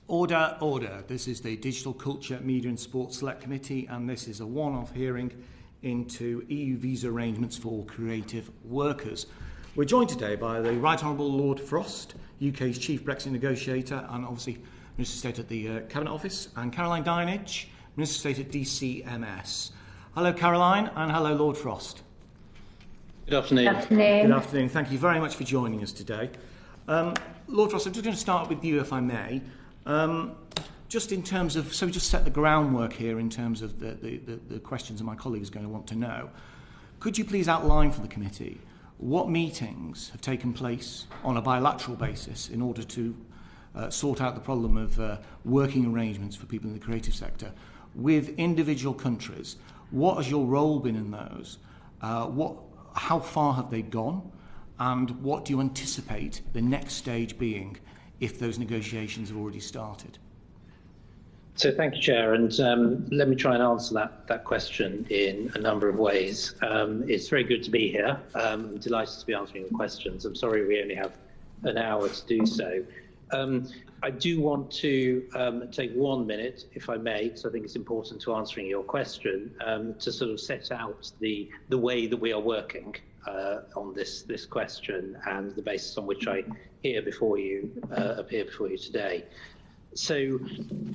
Order, order. This is the Digital Culture, Media and Sports Select Committee, and this is a one-off hearing into EU visa arrangements for creative workers. We're joined today by the Right Honourable Lord Frost, UK's Chief Brexit Negotiator, and obviously Minister of State at the Cabinet Office, and Caroline Dinenage, Minister of State at DCMS. Hello, Caroline, and hello, Lord Frost. Good afternoon. Good afternoon. Good afternoon. Thank you very much for joining us today. Lord Frost, I'm just going to start with you, if I may. Just in terms of, so we just set the groundwork here in terms of the questions that my colleagues are going to want to know. Could you please outline for the committee what meetings have taken place on a bilateral basis in order to sort out the problem of working arrangements for people in the creative sector with individual countries? What has your role been in those? How far have they gone? And what do you anticipate the next stage being if those negotiations have already started? So thank you, Chair, and let me try and answer that question in a number of ways. It's very good to be here. I'm delighted to be answering your questions. I'm sorry we only have an hour to do so. I do want to take 1 minute, if I may, because I think it's important to answering your question, to sort of set out the way that we are working on this question and the basis on which I appear before you today. So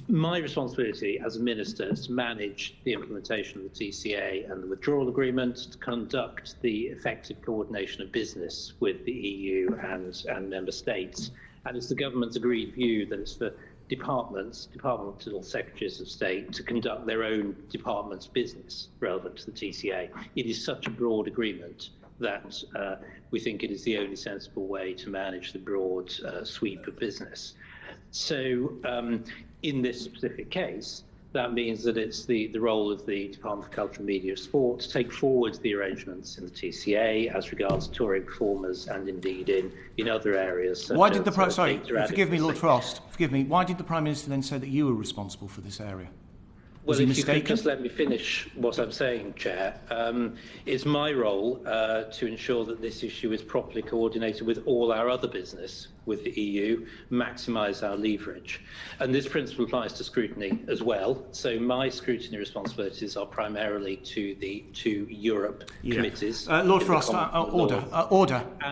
my responsibility as a minister is to manage the implementation of the TCA and the withdrawal agreement, to conduct the effective coordination of business with the EU and member states. And it's the government's agreed view that it's for departmental secretaries of state to conduct their own department's business relevant to the TCA. It is such a broad agreement that we think it is the only sensible way to manage the broad sweep of business. So in this specific case, that means that it's the role of the Department for Culture, Media and Sport to take forward the arrangements in the TCA as regards touring performers and indeed in other areas. Why did the forgive me, Lord Frost, forgive me, why did the Prime Minister then say that you were responsible for this area? Well, if you could just let me finish what I'm saying, Chair. It's my role to ensure that this issue is properly coordinated with all our other business with the EU, maximise our leverage. And this principle applies to scrutiny as well. So my scrutiny responsibilities are primarily to the two Europe committees. Lord Frost, order.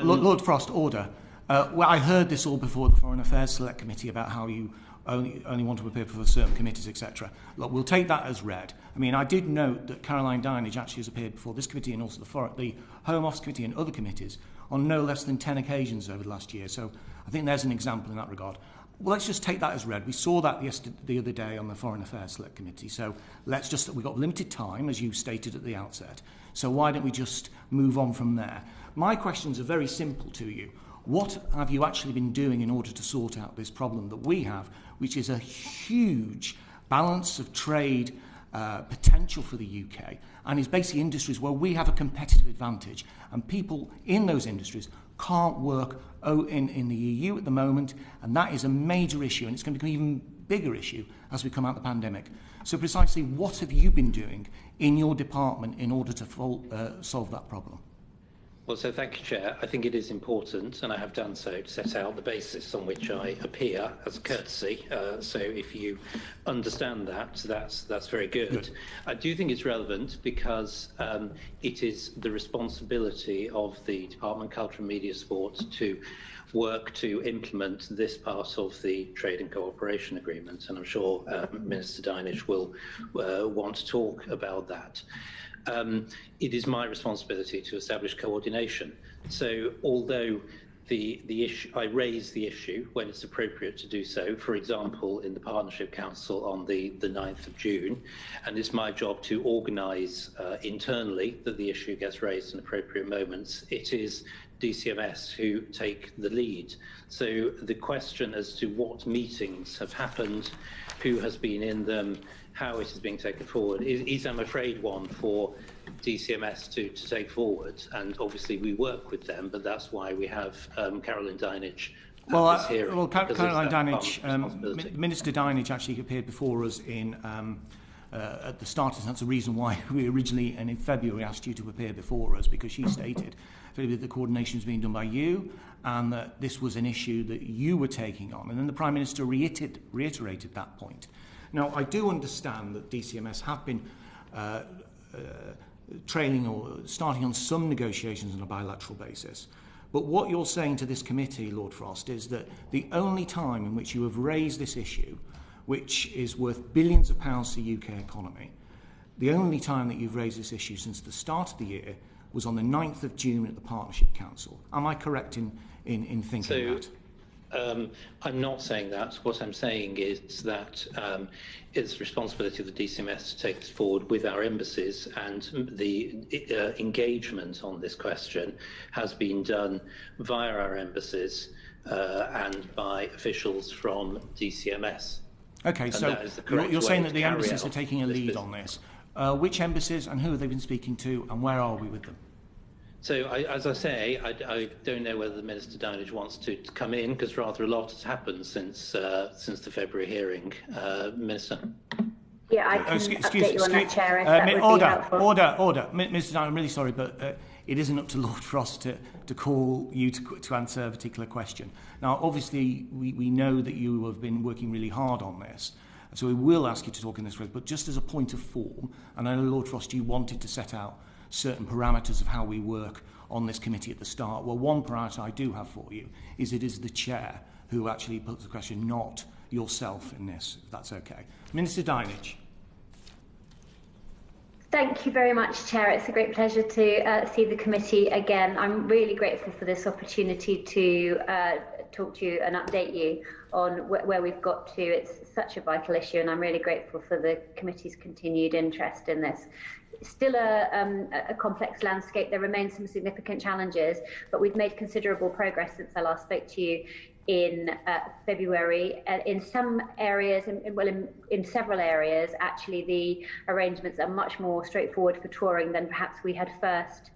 Lord Frost, order. Well, I heard this all before the Foreign Affairs Select Committee about how you only want to appear for certain committees, etc. Look, we'll take that as read. I mean, I did note that Caroline Dinenage actually has appeared before this committee and also the Home Office Committee and other committees on no less than 10 occasions over the last year. So I think there's an example in that regard. Well, let's just take that as read. We saw that the other day on the Foreign Affairs Select Committee. So we've got limited time, as you stated at the outset. So why don't we just move on from there? My questions are very simple to you. What have you actually been doing in order to sort out this problem that we have, which is a huge balance of trade potential for the UK, and is basically industries where we have a competitive advantage, and people in those industries can't work in the EU at the moment, and that is a major issue, and it's going to become an even bigger issue as we come out of the pandemic. So precisely what have you been doing in your department in order to solve that problem? Well, so thank you, Chair. I think it is important, and I have done so, to set out the basis on which I appear as a courtesy. So if you understand that, that's very good. I do think it's relevant because it is the responsibility of the Department of Culture and Media Sport to work to implement this part of the Trade and Cooperation Agreement, and I'm sure Minister Dinenage will want to talk about that. It is my responsibility to establish coordination. So although the issue, I raise the issue when it's appropriate to do so, for example, in the Partnership Council on the 9th of June, and it's my job to organise internally that the issue gets raised in appropriate moments, it is DCMS who take the lead. So the question as to what meetings have happened, who has been in them, how it is being taken forward is I'm afraid, one for DCMS to take forward. And obviously we work with them, but that's why we have Caroline Dinenage at this hearing. Caroline Dinenage, Minister Dinenage actually appeared before us in at the start. That's the reason why we originally, and in February, asked you to appear before us, because she stated that the coordination was being done by you and that this was an issue that you were taking on. And then the Prime Minister reiterated that point. Now, I do understand that DCMS have been trailing or starting on some negotiations on a bilateral basis. But what you're saying to this committee, Lord Frost, is that the only time in which you have raised this issue, which is worth billions of pounds to the UK economy, the only time that you've raised this issue since the start of the year was on the 9th of June at the Partnership Council. Am I correct in thinking that? I'm not saying that. What I'm saying is that it's the responsibility of the DCMS to take this forward with our embassies, and the engagement on this question has been done via our embassies and by officials from DCMS. Okay, and so you're saying that the embassies are taking a lead on this. Which embassies and who have they been speaking to, and where are we with them? So, as I say, I don't know whether the Minister Dinage wants to come in, because rather a lot has happened since the February hearing. Minister. Yeah, I can update you on that, Chair, if that would be helpful. Order. Mr. Dinage, I'm really sorry, but it isn't up to Lord Frost to call you to answer a particular question. Now, obviously, we know that you have been working really hard on this, so we will ask you to talk in this way, but just as a point of form, and I know, Lord Frost, you wanted to set out certain parameters of how we work on this committee at the start. Well, one parameter I do have for you is it is the chair who actually puts the question, not yourself in this, if that's okay. Minister Dinage. Thank you very much, Chair. It's a great pleasure to see the committee again. I'm really grateful for this opportunity to talk to you and update you on where we've got to. It's such a vital issue, and I'm really grateful for the committee's continued interest in this. It's still a complex landscape. There remain some significant challenges, but we've made considerable progress since I last spoke to you in February. In some areas, in several areas, actually the arrangements are much more straightforward for touring than perhaps we had first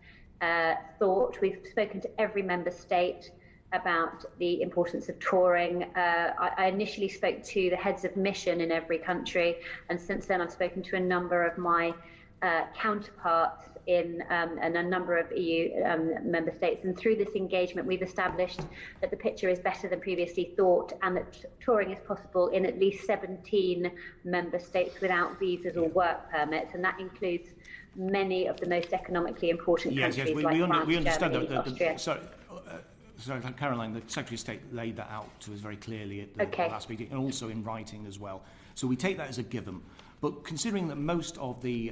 thought. We've spoken to every member state about the importance of touring. I initially spoke to the heads of mission in every country, and since then I've spoken to a number of my counterparts in a number of EU member states, and through this engagement we've established that the picture is better than previously thought, and that touring is possible in at least 17 member states without visas or work permits, and that includes many of the most economically important countries like France, we understand Germany, Austria. Sorry, Caroline, the Secretary of State laid that out to us very clearly at the last meeting, and also in writing as well. So we take that as a given. But considering that most of the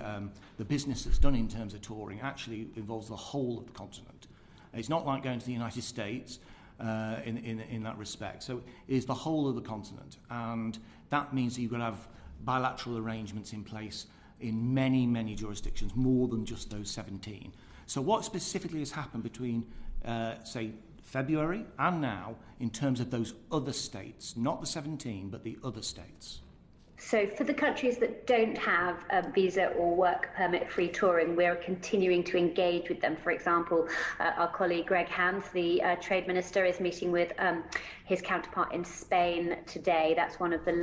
business that's done in terms of touring actually involves the whole of the continent, it's not like going to the United States in that respect. So it is the whole of the continent, and that means that you've got to have bilateral arrangements in place in many, many jurisdictions, more than just those 17. So what specifically has happened between, say, February and now in terms of those other states, not the 17, but the other states? So for the countries that don't have a visa or work permit free touring, we're continuing to engage with them. For example, our colleague Greg Hans, the Trade Minister, is meeting with his counterpart in Spain today. That's one of the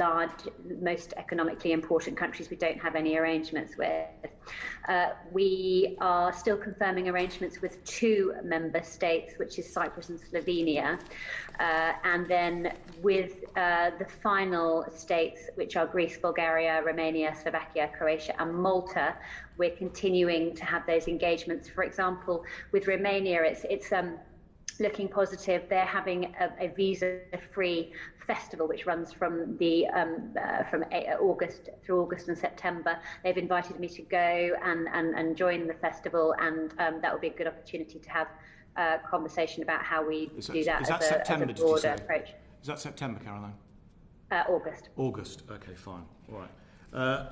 most economically important countries we don't have any arrangements with. We are still confirming arrangements with 2 member states, which is Cyprus and Slovenia. And then with the final states, which are Greece, Bulgaria, Romania, Slovakia, Croatia and Malta, we're continuing to have those engagements. For example, with Romania, it's looking positive. They're having a visa-free festival which runs from August through August and September. They've invited me to go and join the festival, and that will be a good opportunity to have a conversation about how we do that as a broader approach. Is that September, Caroline? August. August. Okay, fine. All right.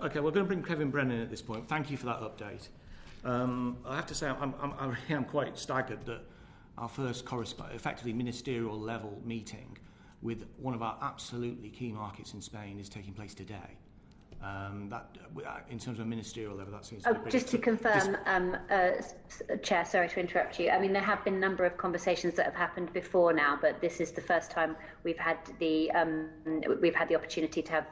Okay, we're going to bring Kevin Brennan at this point. Thank you for that update. I have to say, I am quite staggered that our first effectively ministerial level meeting with one of our absolutely key markets in Spain is taking place today. In terms of a ministerial level, that seems to be just to confirm, Chair, sorry to interrupt you. I mean, there have been a number of conversations that have happened before now, but this is the first time we've had the opportunity to have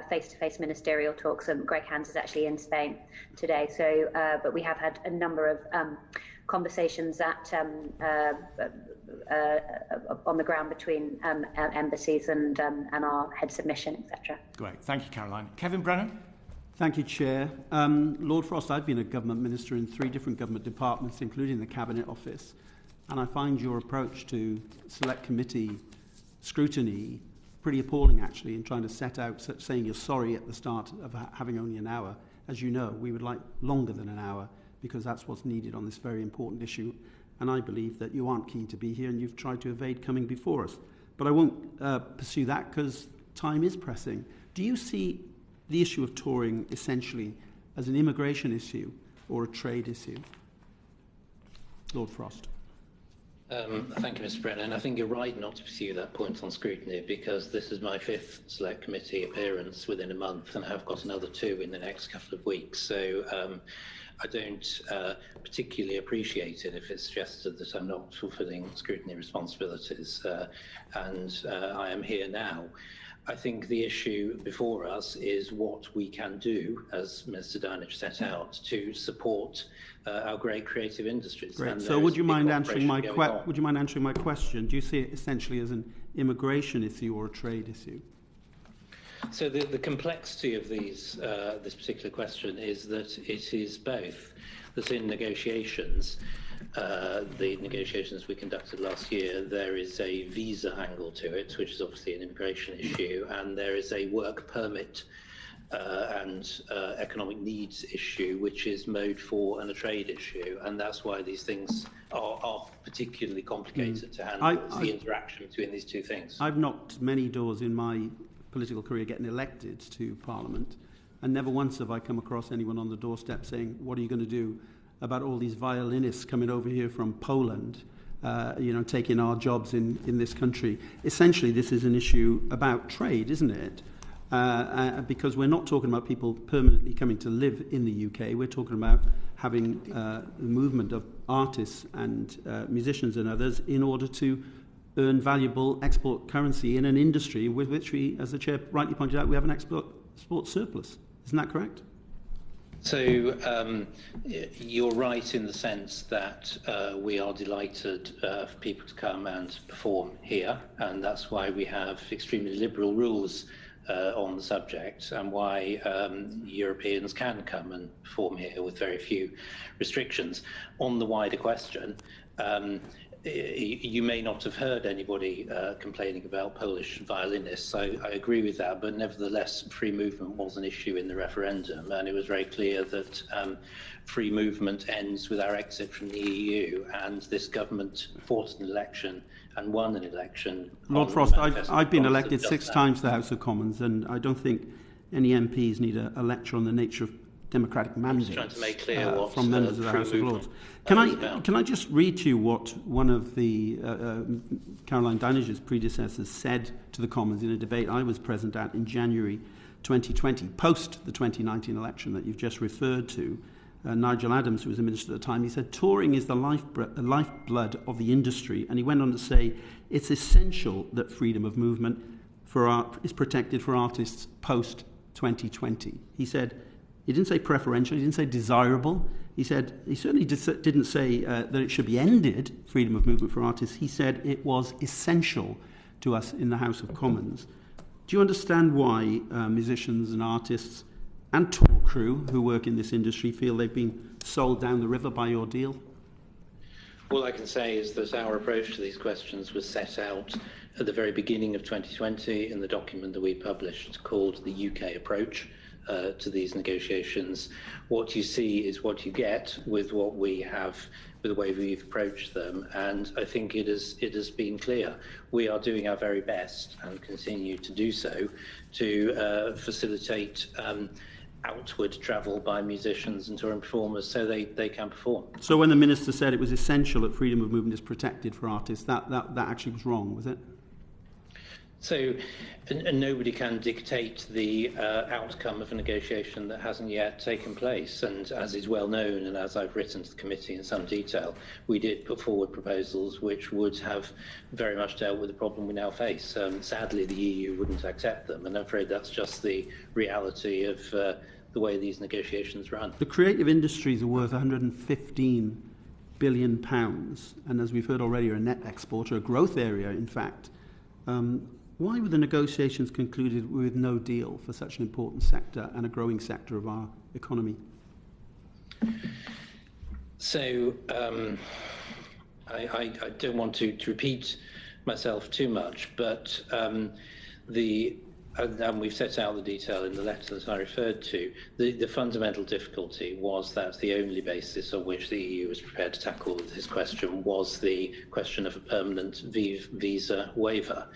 face-to-face ministerial talks. Greg Hands is actually in Spain today, so but we have had a number of conversations on the ground between embassies and our heads of mission, etc. Great, thank you, Caroline. Kevin Brennan. Thank you, Chair. Lord Frost, I've been a government minister in 3 different government departments, including the Cabinet Office, and I find your approach to select committee scrutiny pretty appalling, actually, in trying to set out, saying you're sorry at the start of having only an hour. As you know, we would like longer than an hour, because that's what's needed on this very important issue. And I believe that you aren't keen to be here and you've tried to evade coming before us. But I won't pursue that because time is pressing. Do you see the issue of touring essentially as an immigration issue or a trade issue? Lord Frost. Thank you, Mr. Brennan. I think you're right not to pursue that point on scrutiny, because this is my 5th Select Committee appearance within a month, and I've got another 2 in the next couple of weeks. So I don't particularly appreciate it if it's suggested that I'm not fulfilling scrutiny responsibilities, and I am here now. I think the issue before us is what we can do, as Mr. Dinich set out, to support our great creative industries. Great. So would you mind answering my question? Do you see it essentially as an immigration issue or a trade issue? So the complexity of this particular question is that it is both. That in negotiations, the negotiations we conducted last year, there is a visa angle to it, which is obviously an immigration issue, and there is a work permit and economic needs issue, which is mode 4 and a trade issue, and that's why these things are particularly complicated to handle. It's the interaction between these 2 things. I've knocked many doors in my political career getting elected to Parliament, and never once have I come across anyone on the doorstep saying, what are you going to do about all these violinists coming over here from Poland, taking our jobs in this country? Essentially, this is an issue about trade, isn't it? Because we're not talking about people permanently coming to live in the UK. We're talking about having the movement of artists and musicians and others in order to earn valuable export currency in an industry with which we, as the Chair rightly pointed out, we have an export surplus. Isn't that correct? So you're right in the sense that we are delighted for people to come and perform here, and that's why we have extremely liberal rules on the subject, and why Europeans can come and perform here with very few restrictions. On the wider question, you may not have heard anybody complaining about Polish violinists. I agree with that, but nevertheless, free movement was an issue in the referendum, and it was very clear that free movement ends with our exit from the EU, and this government fought an election and won an election. Lord Frost, I've been elected 6 times to the House of Commons, and I don't think any MPs need a lecture on the nature of democratic mandates trying to make clear what, from members of the House of Lords. Can I just read to you what one of the Caroline Dinich's predecessors said to the Commons in a debate I was present at in January 2020, post the 2019 election that you've just referred to? Nigel Adams, who was a minister at the time, he said, touring is the lifeblood of the industry. And he went on to say, it's essential that freedom of movement for art is protected for artists post-2020. He said, he didn't say preferential, he didn't say desirable. He said, he certainly didn't say that it should be ended, freedom of movement for artists. He said it was essential to us in the House of Commons. Do you understand why musicians and artists and tour crew who work in this industry feel they've been sold down the river by your deal? All I can say is that our approach to these questions was set out at the very beginning of 2020 in the document that we published called the UK Approach to these negotiations. What you see is what you get with what we have, with the way we've approached them, and I think it has been clear. We are doing our very best and continue to do so to facilitate outward travel by musicians and touring performers so they can perform. So when the Minister said it was essential that freedom of movement is protected for artists, that actually was wrong, was it? So and nobody can dictate the outcome of a negotiation that hasn't yet taken place. And as is well known, and as I've written to the committee in some detail, we did put forward proposals which would have very much dealt with the problem we now face. Sadly, the EU wouldn't accept them, and I'm afraid that's just the reality of the way these negotiations run. The creative industries are worth £115 billion, and as we've heard already, are a net exporter, a growth area, in fact. Why were the negotiations concluded with no deal for such an important sector and a growing sector of our economy? So I don't want to repeat myself too much, but and we've set out the detail in the letter that I referred to. The fundamental difficulty was that the only basis on which the EU was prepared to tackle this question was the question of a permanent visa waiver.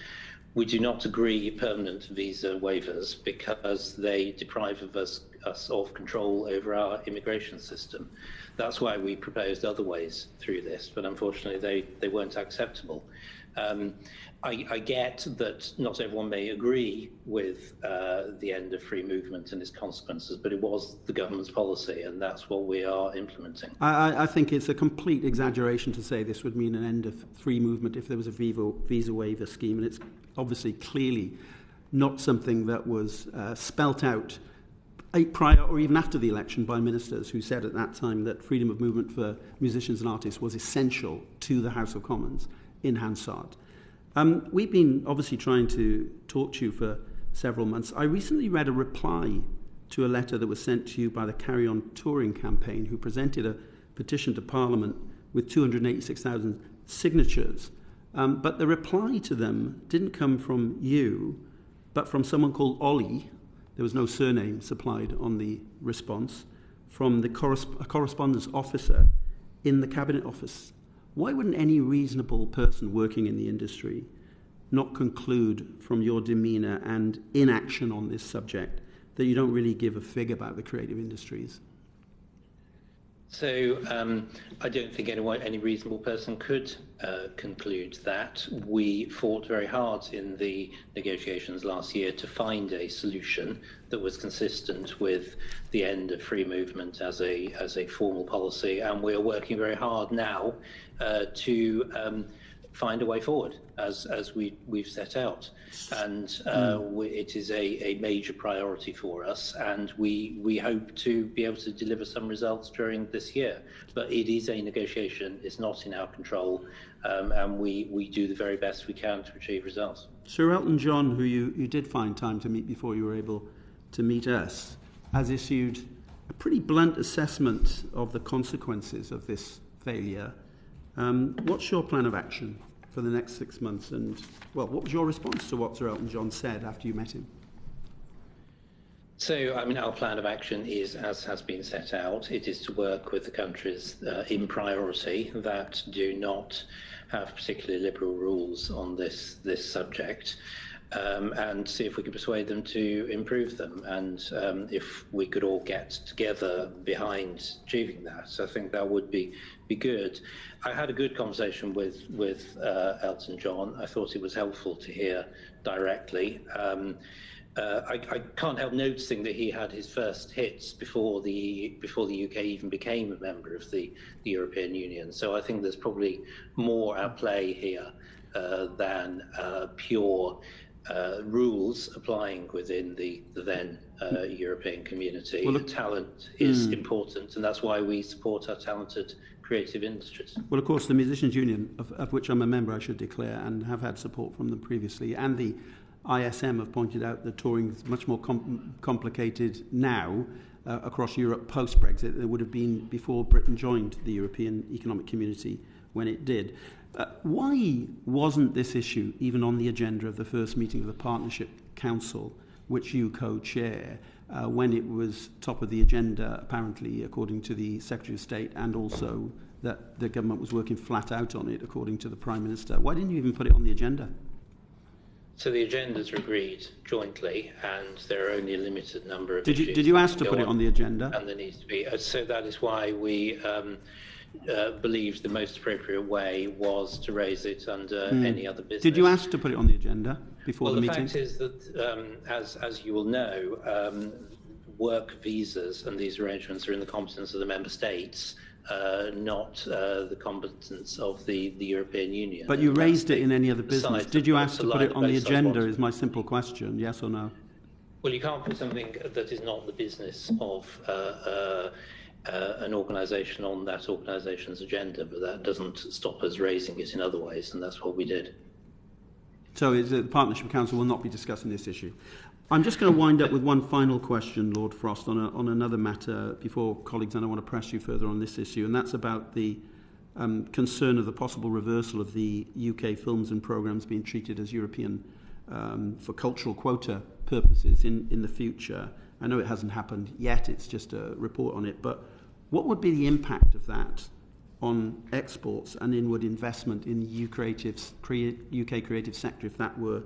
We do not agree permanent visa waivers because they deprive us of control over our immigration system. That's why we proposed other ways through this, but unfortunately they weren't acceptable. I get that not everyone may agree with the end of free movement and its consequences, but it was the government's policy, and that's what we are implementing. I think it's a complete exaggeration to say this would mean an end of free movement if there was a visa waiver scheme, and it's obviously clearly not something that was spelt out prior or even after the election by ministers who said at that time that freedom of movement for musicians and artists was essential to the House of Commons in Hansard. We've been obviously trying to talk to you for several months. I recently read a reply to a letter that was sent to you by the Carry On Touring campaign, who presented a petition to Parliament with 286,000 signatures. But the reply to them didn't come from you, but from someone called Ollie. There was no surname supplied on the response, from a correspondence officer in the Cabinet Office. Why wouldn't any reasonable person working in the industry not conclude from your demeanour and inaction on this subject that you don't really give a fig about the creative industries? So I don't think any reasonable person could conclude that. We fought very hard in the negotiations last year to find a solution that was consistent with the end of free movement as a formal policy, and we are working very hard now to find a way forward as we've set out, and it is a major priority for us, and we hope to be able to deliver some results during this year. But it is a negotiation; it's not in our control, and we do the very best we can to achieve results. Sir Elton John, who you did find time to meet before you were able to meet us, has issued a pretty blunt assessment of the consequences of this failure. What's your plan of action for the next 6 months? And, well, what was your response to what Sir Elton John said after you met him? So, I mean, our plan of action is, as has been set out, it is to work with the countries in priority that do not have particularly liberal rules on this subject, and see if we can persuade them to improve them. And if we could all get together behind achieving that, so I think that would be good. I had a good conversation with Elton John. I thought it was helpful to hear directly. I can't help noticing that he had his first hits before the UK even became a member of the European Union. So I think there's probably more at play here than pure rules applying within the then European community. Well, talent is important, and that's why we support our talented creative industries. Well, of course, the Musicians' Union, of which I'm a member, I should declare, and have had support from them previously, and the ISM have pointed out that touring is much more complicated now across Europe post-Brexit than it would have been before Britain joined the European Economic Community when it did. Why wasn't this issue even on the agenda of the first meeting of the Partnership Council, which you co-chair, when it was top of the agenda, apparently, according to the Secretary of State, and also that the government was working flat out on it, according to the Prime Minister? Why didn't you even put it on the agenda? So the agendas are agreed jointly, and there are only a limited number of issues. Did you ask to put it on the agenda? And there needs to be. So that is why we believed the most appropriate way was to raise it under any other business. Did you ask to put it on the agenda before the meeting? Well, the fact is that, as you will know, work visas and these arrangements are in the competence of the member states, not the competence of the European Union. But you raised it in any other business. Did you ask to put it on the agenda is my simple question, yes or no? Well, you can't put something that is not the business of an organisation on that organisation's agenda, but that doesn't stop us raising it in other ways, and that's what we did. So the Partnership Council will not be discussing this issue. I'm just going to wind up with one final question, Lord Frost, on another matter before colleagues, and I want to press you further on this issue, and that's about the concern of the possible reversal of the UK films and programmes being treated as European for cultural quota purposes in the future. I know it hasn't happened yet, it's just a report on it, but what would be the impact of that on exports and inward investment in the UK creative sector if that were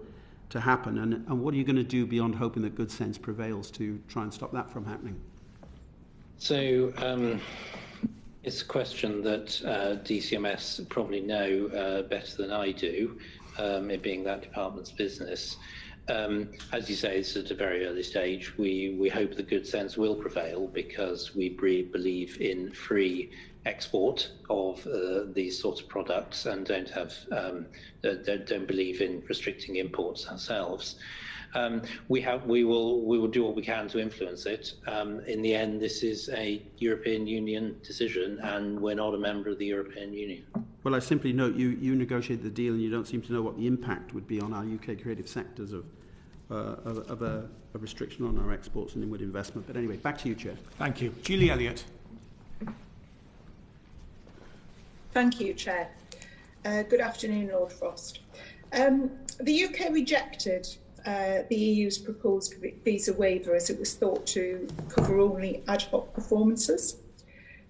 to happen? And what are you going to do beyond hoping that good sense prevails to try and stop that from happening? So it's a question that DCMS probably know better than I do, it being that department's business. As you say, it's at a very early stage. We hope the good sense will prevail because we believe in free export of these sorts of products and don't believe in restricting imports ourselves. We will do what we can to influence it. In the end, this is a European Union decision, and we're not a member of the European Union. Well, I simply note you negotiated the deal, and you don't seem to know what the impact would be on our UK creative sectors of a restriction on our exports and inward investment. But anyway, back to you, Chair. Thank you. Julie Elliott. Thank you, Chair. Good afternoon, Lord Frost. The UK rejected the EU's proposed visa waiver as it was thought to cover only ad hoc performances.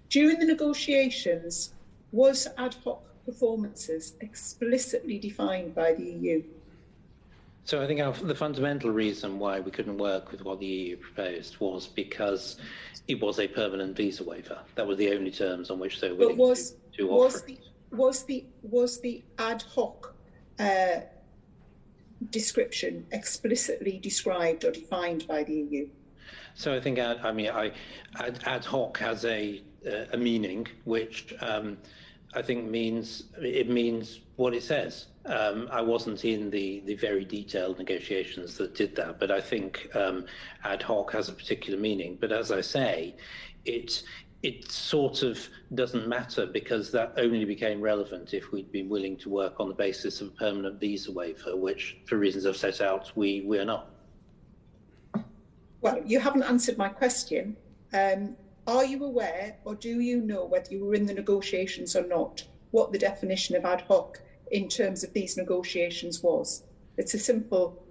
During the negotiations, was ad hoc performances explicitly defined by the EU? So I think the fundamental reason why we couldn't work with what the EU proposed was because it was a permanent visa waiver. That was the only terms on which they were willing to offer it. Was the ad hoc description explicitly described or defined by the EU? So I think ad hoc has a meaning which I think means what it says. I wasn't in the very detailed negotiations that did that, but I think ad hoc has a particular meaning. But as I say, it sort of doesn't matter because that only became relevant if we'd been willing to work on the basis of a permanent visa waiver, which, for reasons I've set out, we are not. Well, you haven't answered my question. Are you aware, or do you know whether you were in the negotiations or not, what the definition of ad hoc in terms of these negotiations was? It's a simple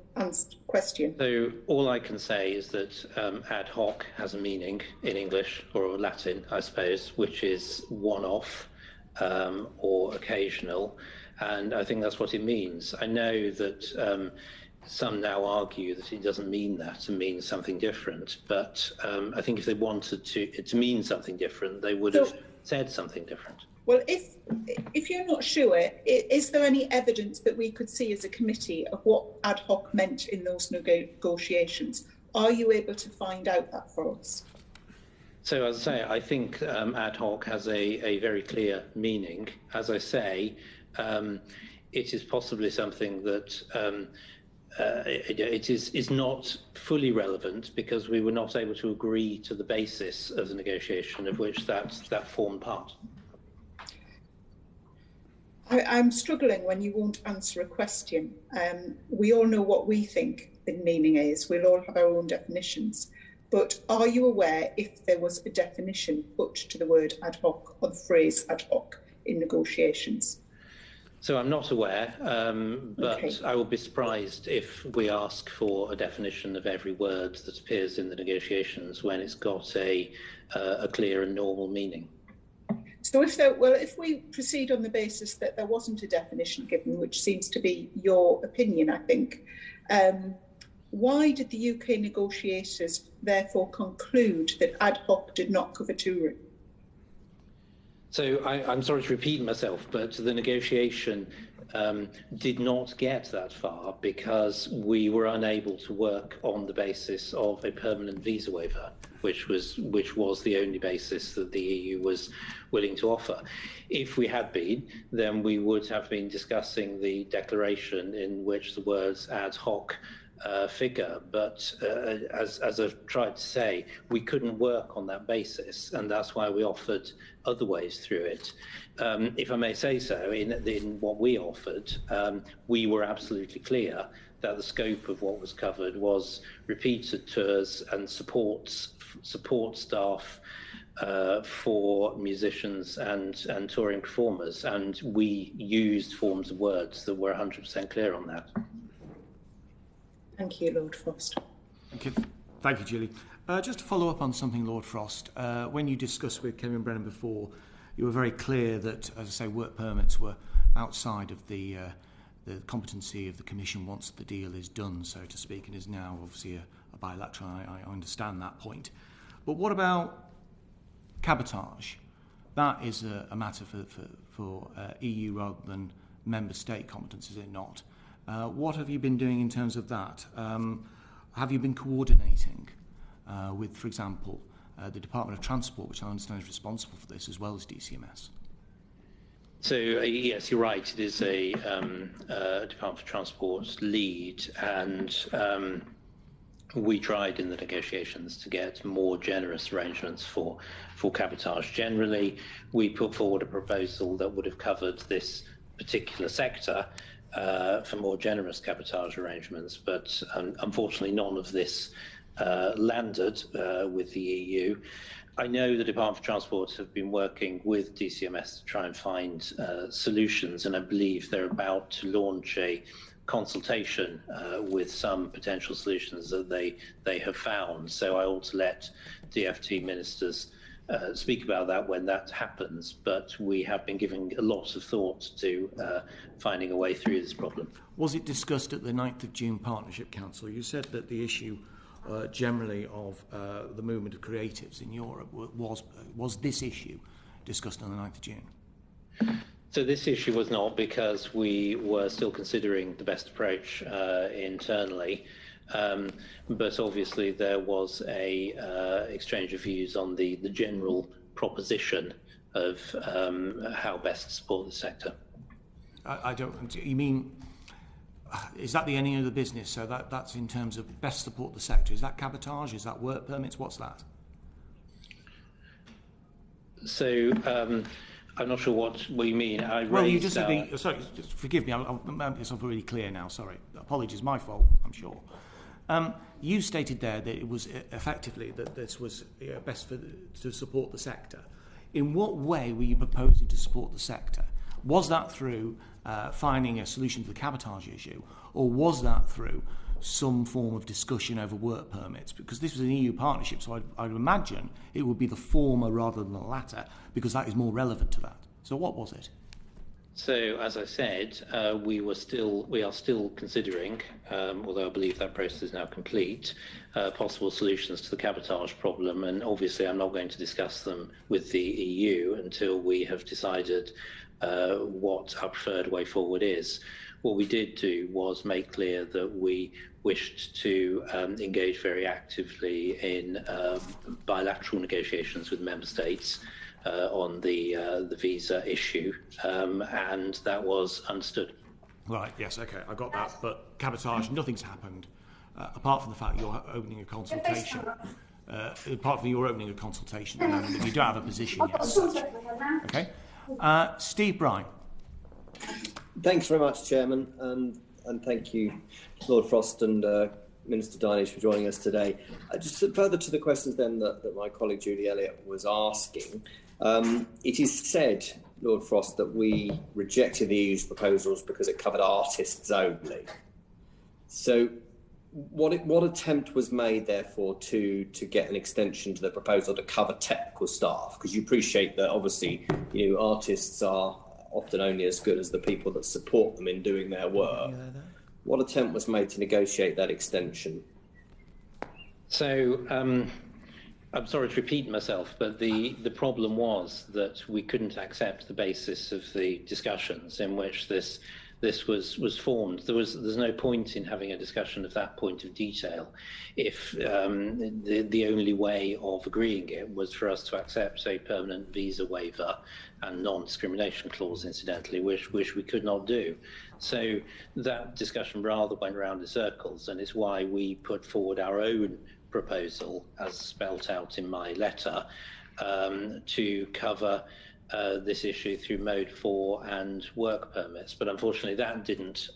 question. So all I can say is that ad hoc has a meaning in English or Latin, I suppose, which is one-off or occasional, and I think that's what it means. I know that some now argue that it doesn't mean that and means something different, but I think if they wanted to mean something different, they would have said something different. Well, if you're not sure, is there any evidence that we could see as a committee of what ad hoc meant in those negotiations? Are you able to find out that for us? So as I say, I think ad hoc has a very clear meaning. As I say, it is possibly something that it is not fully relevant because we were not able to agree to the basis of the negotiation of which that formed part. I'm struggling when you won't answer a question. We all know what we think the meaning is. We'll all have our own definitions. But are you aware if there was a definition put to the word ad hoc or the phrase ad hoc in negotiations? So I'm not aware, but Okay. I will be surprised if we ask for a definition of every word that appears in the negotiations when it's got a clear and normal meaning. So if we proceed on the basis that there wasn't a definition given, which seems to be your opinion, I think, why did the UK negotiators therefore conclude that ad hoc did not cover touring? So I'm sorry to repeat myself, but the negotiation did not get that far because we were unable to work on the basis of a permanent visa waiver, which was the only basis that the EU was willing to offer. If we had been, then we would have been discussing the declaration in which the words ad hoc figure, but as I've tried to say, we couldn't work on that basis, and that's why we offered other ways through it. If I may say so, in what we offered, we were absolutely clear that the scope of what was covered was repeated tours and support staff for musicians and touring performers, and we used forms of words that were 100% clear on that. Thank you, Lord Frost. Thank you, Julie. Just to follow up on something, Lord Frost, when you discussed with Kevin Brennan before, you were very clear that, as I say, work permits were outside of the competency of the Commission once the deal is done, so to speak, and is now obviously a bilateral. I understand that point. But what about cabotage? That is a matter for EU rather than member state competence, is it not? What have you been doing in terms of that? Have you been coordinating with, for example, the Department of Transport, which I understand is responsible for this, as well as DCMS? So, yes, you're right. It is a Department for Transport lead, and we tried in the negotiations to get more generous arrangements for cabotage. Generally, we put forward a proposal that would have covered this particular sector for more generous cabotage arrangements, but unfortunately none of this landed with the EU. I know the Department for Transport have been working with DCMS to try and find solutions, and I believe they're about to launch a consultation with some potential solutions that they have found. So I ought to let DFT ministers speak about that when that happens, but we have been giving a lot of thought to finding a way through this problem. Was it discussed at the 9th of June Partnership Council? You said that the issue generally of the movement of creatives in Europe was this issue discussed on the 9th of June? So this issue was not, because we were still considering the best approach internally. But obviously there was a exchange of views on the general proposition of how best to support the sector. I don't. You mean, is that the ending of the business? So that's in terms of best support the sector. Is that cabotage? Is that work permits? What's that? So I'm not sure what you mean. You just said sorry, just forgive me. It's not really clear now. Sorry, apologies. My fault. I'm sure. You stated there that it was effectively that this was best to support the sector. In what way were you proposing to support the sector? Was that through finding a solution to the cabotage issue, or was that through some form of discussion over work permits? Because this was an EU partnership, so I'd imagine it would be the former rather than the latter, because that is more relevant to that. So what was it? So, as I said, we are still considering, although I believe that process is now complete, possible solutions to the cabotage problem. And obviously, I'm not going to discuss them with the EU until we have decided what our preferred way forward is. What we did do was make clear that we wished to engage very actively in bilateral negotiations with member states on the visa issue, and that was understood. Right, yes, okay, I got that. But cabotage, nothing's happened, apart from the fact you're opening a consultation. Apart from your opening a consultation, and you don't have a position yet. Okay. Steve Brine. Thanks very much, Chairman, and thank you, Lord Frost and Minister Dinage, for joining us today. Just further to the questions then that my colleague Julie Elliott was asking, it is said, Lord Frost, that we rejected the EU's proposals because it covered artists only. So what attempt was made, therefore, to get an extension to the proposal to cover technical staff? Because you appreciate that, obviously, artists are often only as good as the people that support them in doing their work. What attempt was made to negotiate that extension? So I'm sorry to repeat myself, but the problem was that we couldn't accept the basis of the discussions in which this was formed. There's no point in having a discussion of that point of detail if the only way of agreeing it was for us to accept a permanent visa waiver and non-discrimination clause, incidentally, which we could not do. So that discussion rather went round in circles, and it's why we put forward our own proposal, as spelt out in my letter, to cover this issue through Mode 4 and work permits. But unfortunately, that didn't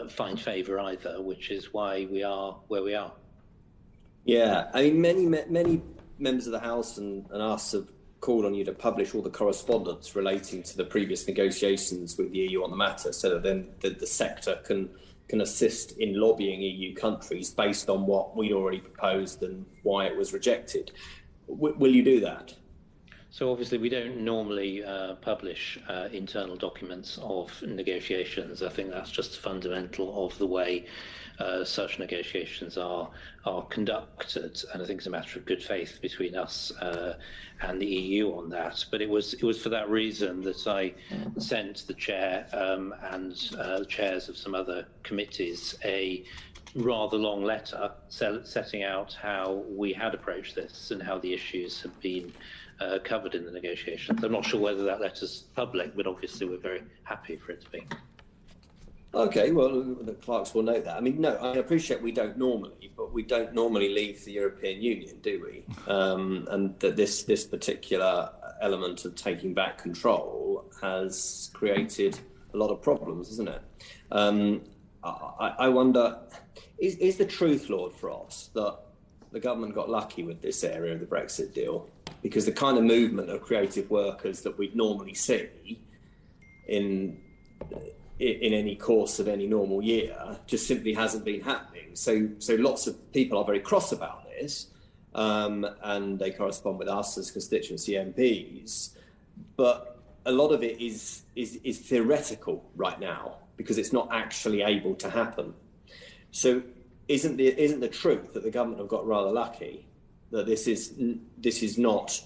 find favour either, which is why we are where we are. Yeah, I mean, many members of the House and us have called on you to publish all the correspondence relating to the previous negotiations with the EU on the matter, so that then the sector can assist in lobbying EU countries based on what we'd already proposed and why it was rejected. Will you do that? So obviously we don't normally publish internal documents of negotiations. I think that's just fundamental of the way such negotiations are conducted, and I think it's a matter of good faith between us and the EU on that. But it was for that reason that I sent the chair and the chairs of some other committees a rather long letter setting out how we had approached this and how the issues have been covered in the negotiations. I'm not sure whether that letter's public, but obviously we're very happy for it to be. Okay, well, the clerks will note that. I mean, no, I appreciate we don't normally, but we don't normally leave the European Union, do we? And that this particular element of taking back control has created a lot of problems, isn't it? I wonder, is the truth, Lord Frost, that the government got lucky with this area of the Brexit deal? Because the kind of movement of creative workers that we'd normally see in any course of any normal year just simply hasn't been happening. So lots of people are very cross about this, and they correspond with us as constituency MPs. But a lot of it is theoretical right now because it's not actually able to happen. So isn't the truth that the government have got rather lucky that this is not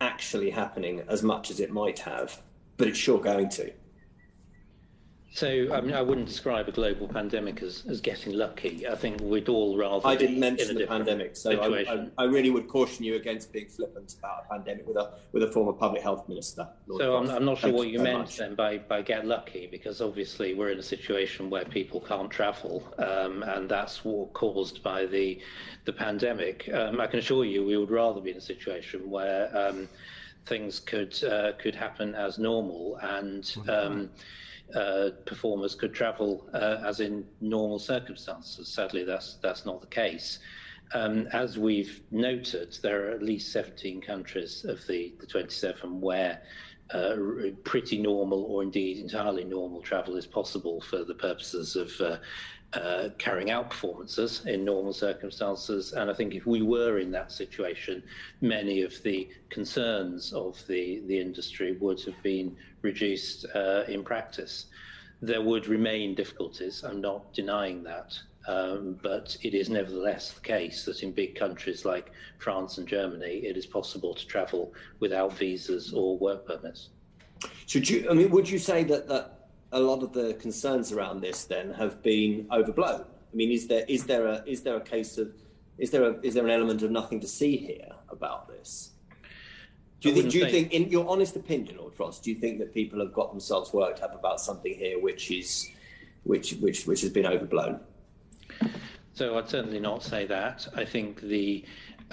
actually happening as much as it might have, but it's sure going to? So, I mean, I wouldn't describe a global pandemic as getting lucky. I think we'd all rather. I didn't mention the pandemic, so I really would caution you against being flippant about a pandemic with a former public health minister. Lord So Frost. I'm not sure what you meant much. then by get lucky, because obviously we're in a situation where people can't travel, and that's what caused by the pandemic. I can assure you, we would rather be in a situation where things could happen as normal and. Performers could travel as in normal circumstances. Sadly, that's not the case. As we've noted, there are at least 17 countries of the 27 where pretty normal or indeed entirely normal travel is possible for the purposes of carrying out performances in normal circumstances. And I think if we were in that situation, many of the concerns of the industry would have been reduced in practice. There would remain difficulties, I'm not denying that, but it is nevertheless the case that in big countries like France and Germany, it is possible to travel without visas or work permits. Would you say that a lot of the concerns around this then have been overblown? I mean, is there a case of is there an element of nothing to see here about this? Do you think, in your honest opinion, Lord Frost, do you think that people have got themselves worked up about something here which has been overblown? So I'd certainly not say that. I think the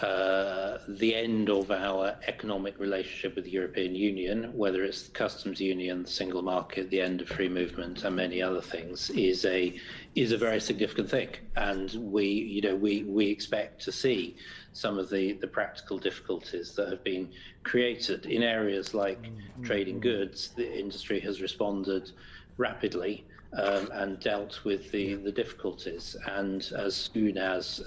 end of our economic relationship with the European Union, whether it's the customs union, the single market, the end of free movement, and many other things, is a very significant thing. And we expect to see some of the practical difficulties that have been created in areas like trading goods. The industry has responded rapidly and dealt with the difficulties. And as soon as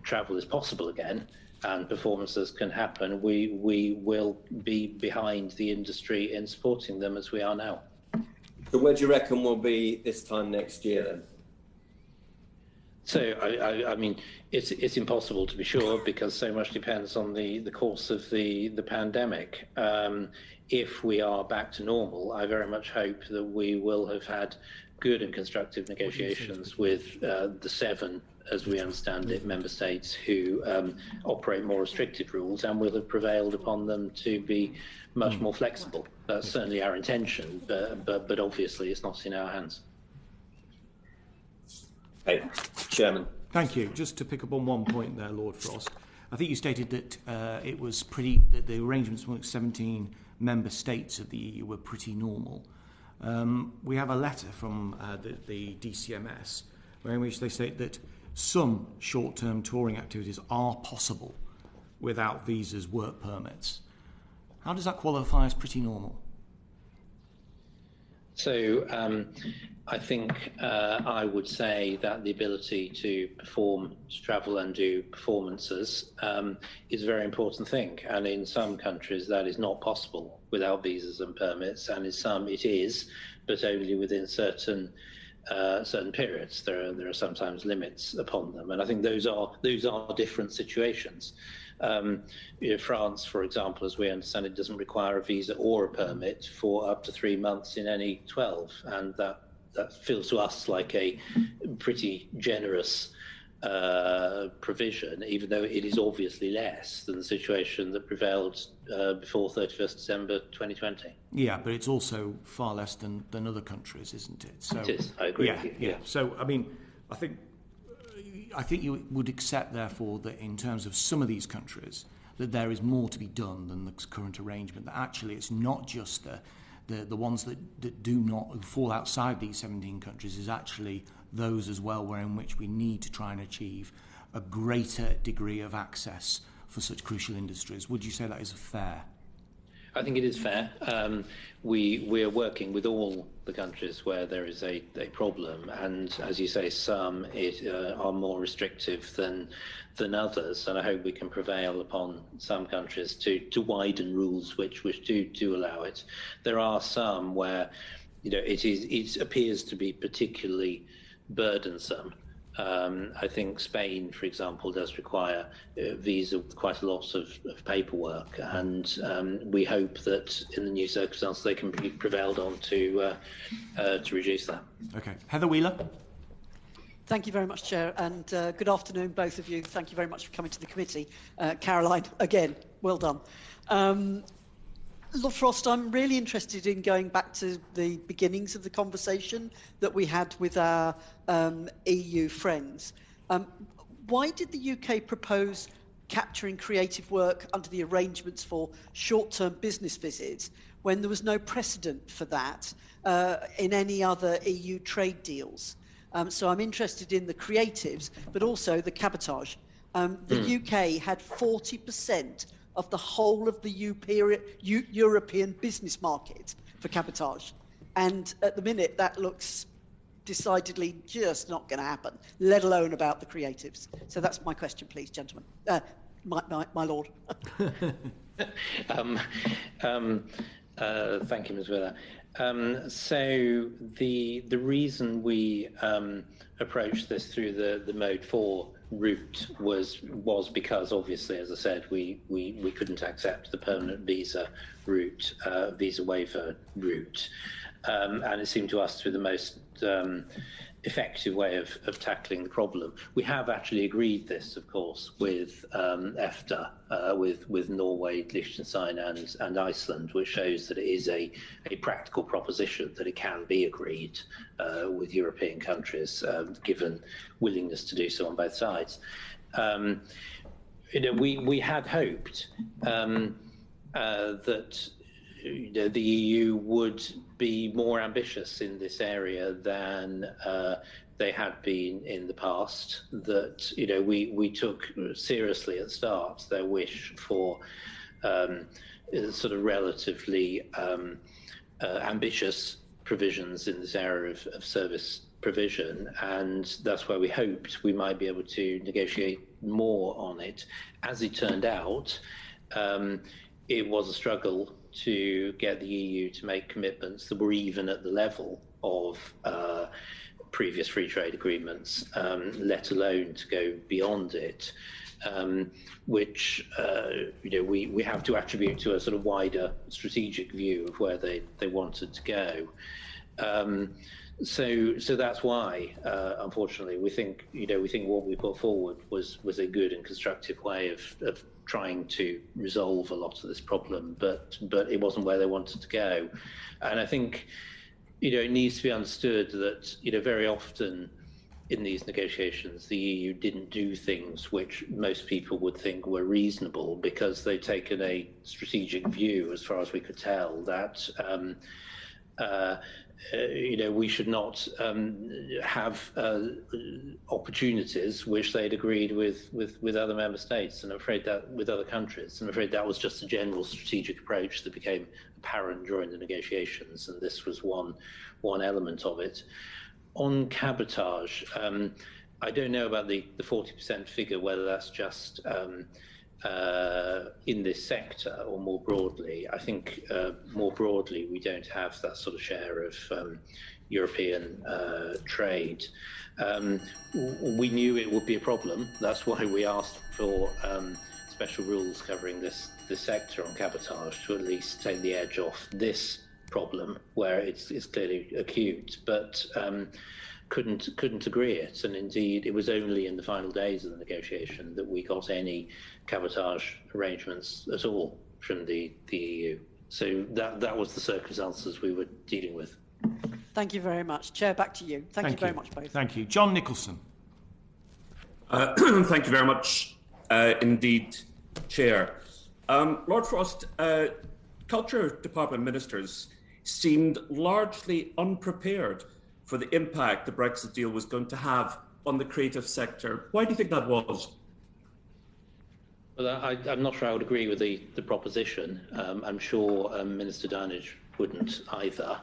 travel is possible again and performances can happen, we will be behind the industry in supporting them as we are now. So where do you reckon we'll be this time next year then? So, I mean, it's impossible to be sure because so much depends on the course of the pandemic. If we are back to normal, I very much hope that we will have had good and constructive negotiations with the 7, as we understand it, member states who operate more restricted rules, and will have prevailed upon them to be much more flexible. That's certainly our intention, but obviously it's not in our hands. Hey, Chairman. Thank you. Just to pick up on one point there, Lord Frost, I think you stated that that the arrangements among 17 member states of the EU were pretty normal. We have a letter from the DCMS in which they state that some short-term touring activities are possible without visas, work permits. How does that qualify as pretty normal? So I think I would say that the ability to travel and do performances is a very important thing. And in some countries that is not possible without visas and permits, and in some it is, but only within certain periods. There are sometimes limits upon them, and I think those are different situations. France, for example, as we understand it, doesn't require a visa or a permit for up to 3 months in any 12, and that feels to us like a pretty generous provision, even though it is obviously less than the situation that prevailed before 31st December 2020. Yeah, but it's also far less than other countries, isn't it? So, it is, I agree with you. Yeah. So, I mean, I think you would accept, therefore, that in terms of some of these countries, that there is more to be done than the current arrangement, that actually it's not just the ones that do not fall outside these 17 countries, is actually those as well in which we need to try and achieve a greater degree of access for such crucial industries. Would you say that is fair? I think it is fair. We are working with all the countries where there is a problem, and as you say, some are more restrictive than others, and I hope we can prevail upon some countries to widen rules which do allow it. There are some where it appears to be particularly burdensome. I think Spain, for example, does require a visa with quite a lot of paperwork, and we hope that in the new circumstances they can be prevailed on to reduce that. Okay. Heather Wheeler. Thank you very much, Chair, and good afternoon, both of you. Thank you very much for coming to the committee. Caroline, again, well done. Lord Frost, I'm really interested in going back to the beginnings of the conversation that we had with our EU friends. Why did the UK propose capturing creative work under the arrangements for short-term business visits when there was no precedent for that in any other EU trade deals? So I'm interested in the creatives, but also the cabotage. The UK had 40% of the whole of the European business market for cabotage. And at the minute, that looks decidedly just not going to happen, let alone about the creatives. So that's my question, please, gentlemen. My lord. Thank you, Ms. Wheeler. So the reason we approached this through the Mode 4 route was because, obviously, as I said, we couldn't accept the permanent visa route, visa waiver route, and it seemed to us to be the most effective way of tackling the problem. We have actually agreed this, of course, with EFTA, with Norway, Liechtenstein and Iceland, which shows that it is a practical proposition, that it can be agreed with European countries, given willingness to do so on both sides. We had hoped that the EU would be more ambitious in this area than they had been in the past. That we took seriously at the start their wish for sort of relatively ambitious provisions in this area of service provision, and that's why we hoped we might be able to negotiate more on it. As it turned out, it was a struggle to get the EU to make commitments that were even at the level of previous free trade agreements, let alone to go beyond it, which we have to attribute to a sort of wider strategic view of where they wanted to go. So that's why, unfortunately, we think what we put forward was a good and constructive way of trying to resolve a lot of this problem, but it wasn't where they wanted to go. And I think it needs to be understood that very often in these negotiations the EU didn't do things which most people would think were reasonable, because they'd taken a strategic view, as far as we could tell, that we should not have opportunities which they'd agreed with other member states, and I'm afraid that with other countries. I'm afraid that was just a general strategic approach that became apparent during the negotiations, and this was one element of it. On cabotage, I don't know about the 40% figure, whether that's just in this sector or more broadly. I think more broadly we don't have that sort of share of European trade. We knew it would be a problem. That's why we asked for special rules covering this sector on cabotage, to at least take the edge off this problem where it's clearly acute, but couldn't agree it. And indeed, it was only in the final days of the negotiation that we got any cabotage arrangements at all from the EU. So that was the circumstances we were dealing with. Thank you very much. Chair, back to you. Thank you very much, both. Thank you. John Nicholson. Thank you very much indeed, Chair. Lord Frost, Culture Department ministers seemed largely unprepared for the impact the Brexit deal was going to have on the creative sector. Why do you think that was? Well, I'm not sure I would agree with the proposition. I'm sure Minister Darnage wouldn't either.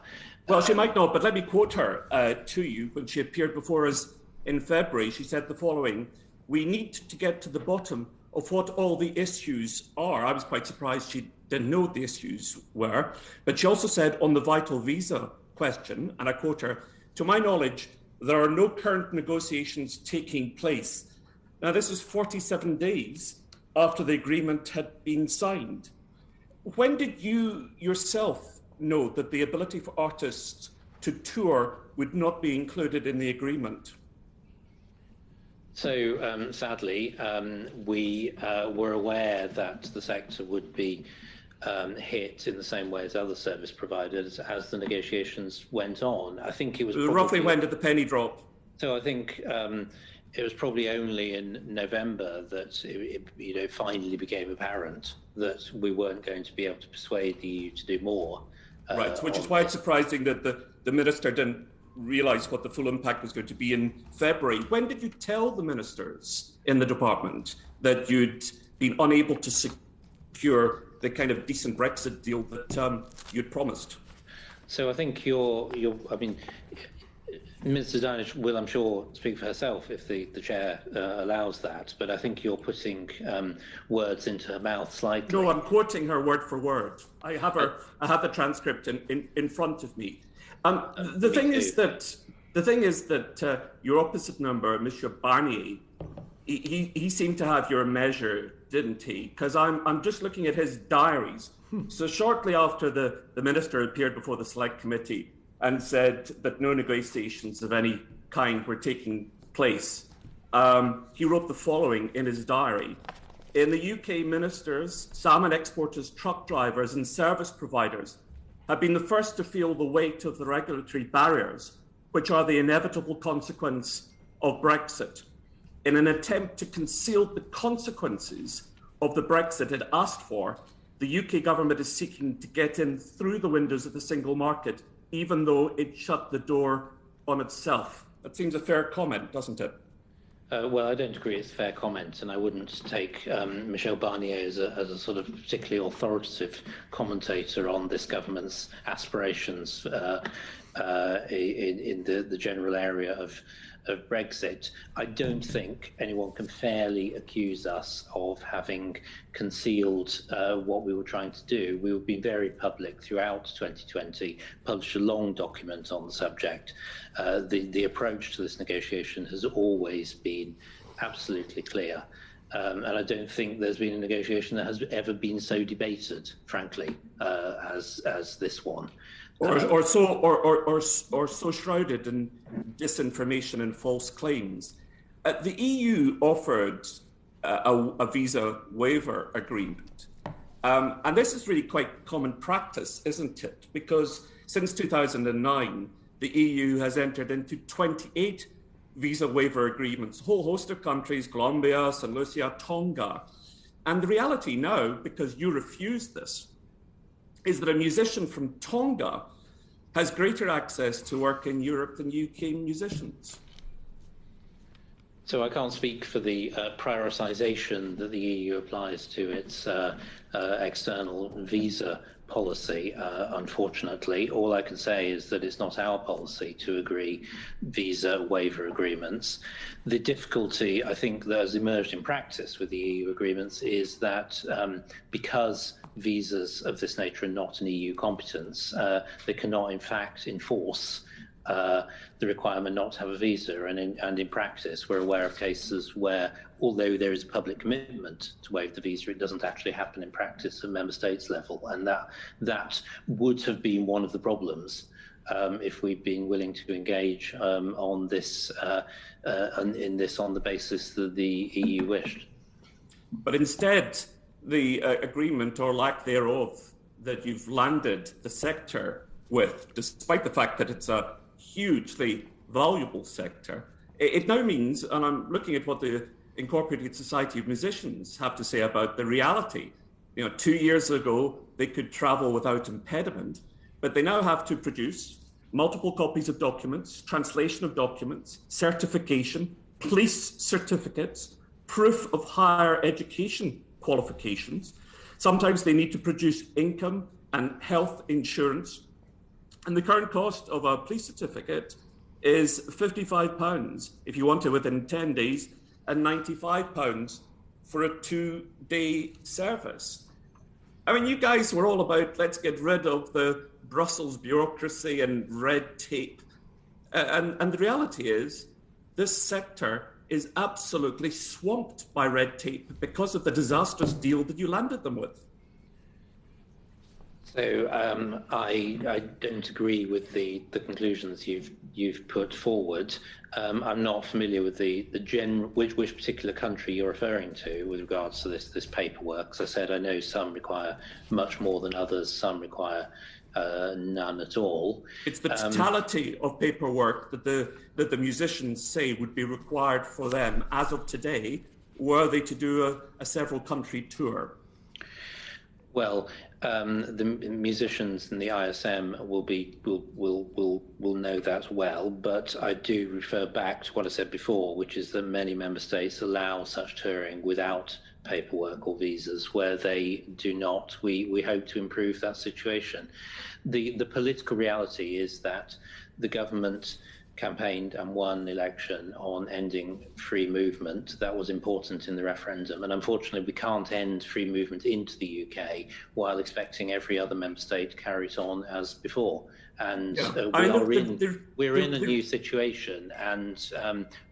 Well, she might not, but let me quote her to you. When she appeared before us in February, she said the following: "We need to get to the bottom of what all the issues are." I was quite surprised she didn't know what the issues were. But she also said on the vital visa question, and I quote her, "To my knowledge, there are no current negotiations taking place." Now, this is 47 days after the agreement had been signed. When did you yourself know that the ability for artists to tour would not be included in the agreement? So sadly, we were aware that the sector would be hit in the same way as other service providers as the negotiations went on. I think it was roughly when did the penny drop? So I think it was probably only in November that it finally became apparent that we weren't going to be able to persuade the EU to do more. Right, which is why it's surprising that the minister didn't realise what the full impact was going to be in February. When did you tell the ministers in the department that you'd been unable to secure the kind of decent Brexit deal that you'd promised? So I think Minister Darnage will, I'm sure, speak for herself if the chair allows that, but I think you're putting words into her mouth slightly. No, I'm quoting her word for word. I have the transcript in front of me. The thing is that your opposite number, Monsieur Barnier, he seemed to have your measure, didn't he? Because I'm just looking at his diaries. So shortly after the minister appeared before the Select Committee and said that no negotiations of any kind were taking place, he wrote the following in his diary: "In the UK, ministers, salmon exporters, truck drivers and service providers have been the first to feel the weight of the regulatory barriers, which are the inevitable consequence of Brexit. In an attempt to conceal the consequences of the Brexit it asked for, the UK government is seeking to get in through the windows of the single market, even though it shut the door on itself." That seems a fair comment, doesn't it? Well, I don't agree it's a fair comment, and I wouldn't take Michel Barnier as a sort of particularly authoritative commentator on this government's aspirations in the general area of Brexit, I don't think anyone can fairly accuse us of having concealed what we were trying to do. We have been very public throughout 2020, published a long document on the subject. The approach to this negotiation has always been absolutely clear. And I don't think there's been a negotiation that has ever been so debated, frankly, as this one. Or so shrouded in disinformation and false claims. The EU offered a visa waiver agreement. And this is really quite common practice, isn't it? Because since 2009, the EU has entered into 28 visa waiver agreements, a whole host of countries, Colombia, St. Lucia, Tonga. And the reality now, because you refused this, is that a musician from Tonga has greater access to work in Europe than UK musicians. So I can't speak for the prioritisation that the EU applies to its external visa policy, unfortunately. All I can say is that it's not our policy to agree visa waiver agreements. The difficulty, I think, that has emerged in practice with the EU agreements is that because visas of this nature are not an EU competence, they cannot in fact enforce the requirement not to have a visa, and in practice we're aware of cases where, although there is a public commitment to waive the visa, it doesn't actually happen in practice at member states level, and that would have been one of the problems if we'd been willing to engage on this in this on the basis that the EU wished. But instead, the agreement or lack thereof that you've landed the sector with, despite the fact that it's a hugely valuable sector, it now means, and I'm looking at what the Incorporated Society of Musicians have to say about the reality. 2 years ago, they could travel without impediment, but they now have to produce multiple copies of documents, translation of documents, certification, police certificates, proof of higher education qualifications. Sometimes they need to produce income and health insurance. And the current cost of a police certificate is £55 if you want it within 10 days, and £95 for a 2-day service. I mean, you guys were all about, let's get rid of the Brussels bureaucracy and red tape. And the reality is, this sector is absolutely swamped by red tape because of the disastrous deal that you landed them with. So I don't agree with the conclusions you've put forward. I'm not familiar with which particular country you're referring to with regards to this paperwork. As I said, I know some require much more than others. Some require none at all. It's the totality of paperwork that the musicians say would be required for them as of today, were they to do a several country tour. Well, the musicians and the ISM will know that well, but I do refer back to what I said before, which is that many member states allow such touring without paperwork or visas. Where they do not, we hope to improve that situation. The political reality is that the government campaigned and won an election on ending free movement. That was important in the referendum, and unfortunately we can't end free movement into the UK while expecting every other member state to carry it on as before. And we're in a new situation, and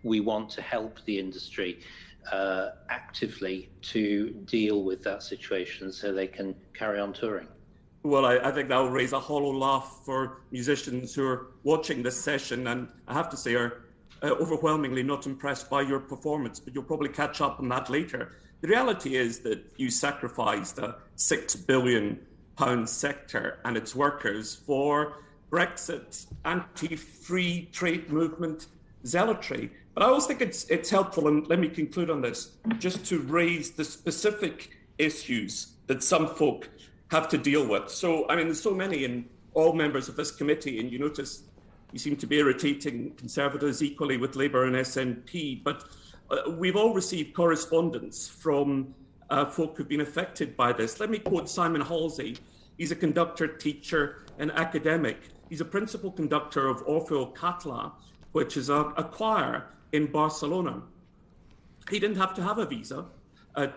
we want to help the industry actively to deal with that situation so they can carry on touring. Well, I think that will raise a hollow laugh for musicians who are watching this session, and I have to say are overwhelmingly not impressed by your performance, but you'll probably catch up on that later. The reality is that you sacrificed a £6 billion sector and its workers for Brexit, anti-free trade movement zealotry. But I always think it's helpful, and let me conclude on this, just to raise the specific issues that some folk have to deal with. So, I mean, there's so many in all members of this committee, and you notice you seem to be irritating Conservatives equally with Labour and SNP, but we've all received correspondence from folk who've been affected by this. Let me quote Simon Halsey. He's a conductor, teacher, and academic. He's a principal conductor of Orfeo Catala, which is a choir in Barcelona. He didn't have to have a visa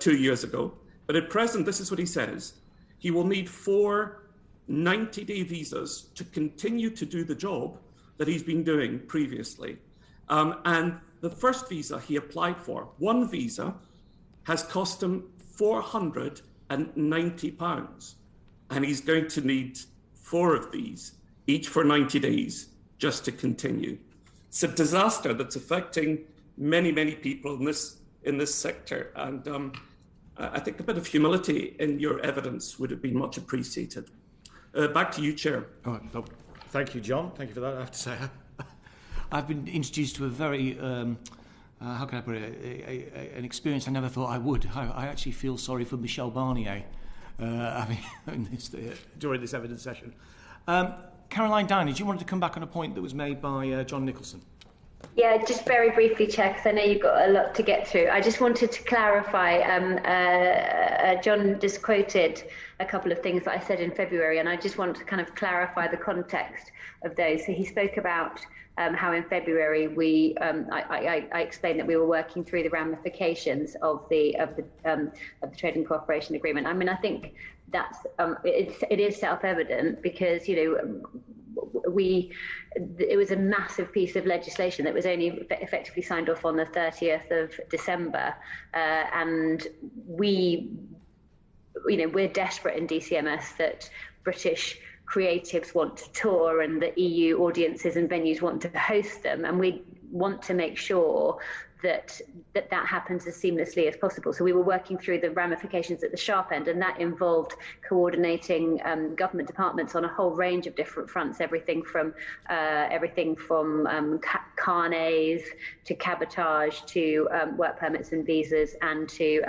2 years ago, but at present, this is what he says. He will need 4 90-day visas to continue to do the job that he's been doing previously. And the first visa he applied for, one visa, has cost him £490. And he's going to need 4 of these, each for 90 days, just to continue. It's a disaster that's affecting many, many people in this sector. And I think a bit of humility in your evidence would have been much appreciated. Back to you, Chair. Oh, thank you, John. Thank you for that. I have to say, I've been introduced to a very, how can I put it, an experience I never thought I would. I actually feel sorry for Michel Barnier during this evidence session. Caroline Dinage, you wanted to come back on a point that was made by John Nicholson. Yeah, just very briefly, Chair, because I know you've got a lot to get through. I just wanted to clarify, John just quoted a couple of things that I said in February, and I just want to kind of clarify the context of those. So he spoke about how in February I explained that we were working through the ramifications of the trade and cooperation agreement. I mean, I think that's it is self-evident because, you know, it was a massive piece of legislation that was only effectively signed off on the 30th of December, and we're desperate in DCMS that British creatives want to tour and the EU audiences and venues want to host them, and we want to make sure that happens as seamlessly as possible. So we were working through the ramifications at the sharp end, and that involved coordinating government departments on a whole range of different fronts, everything from carnets to cabotage to work permits and visas and to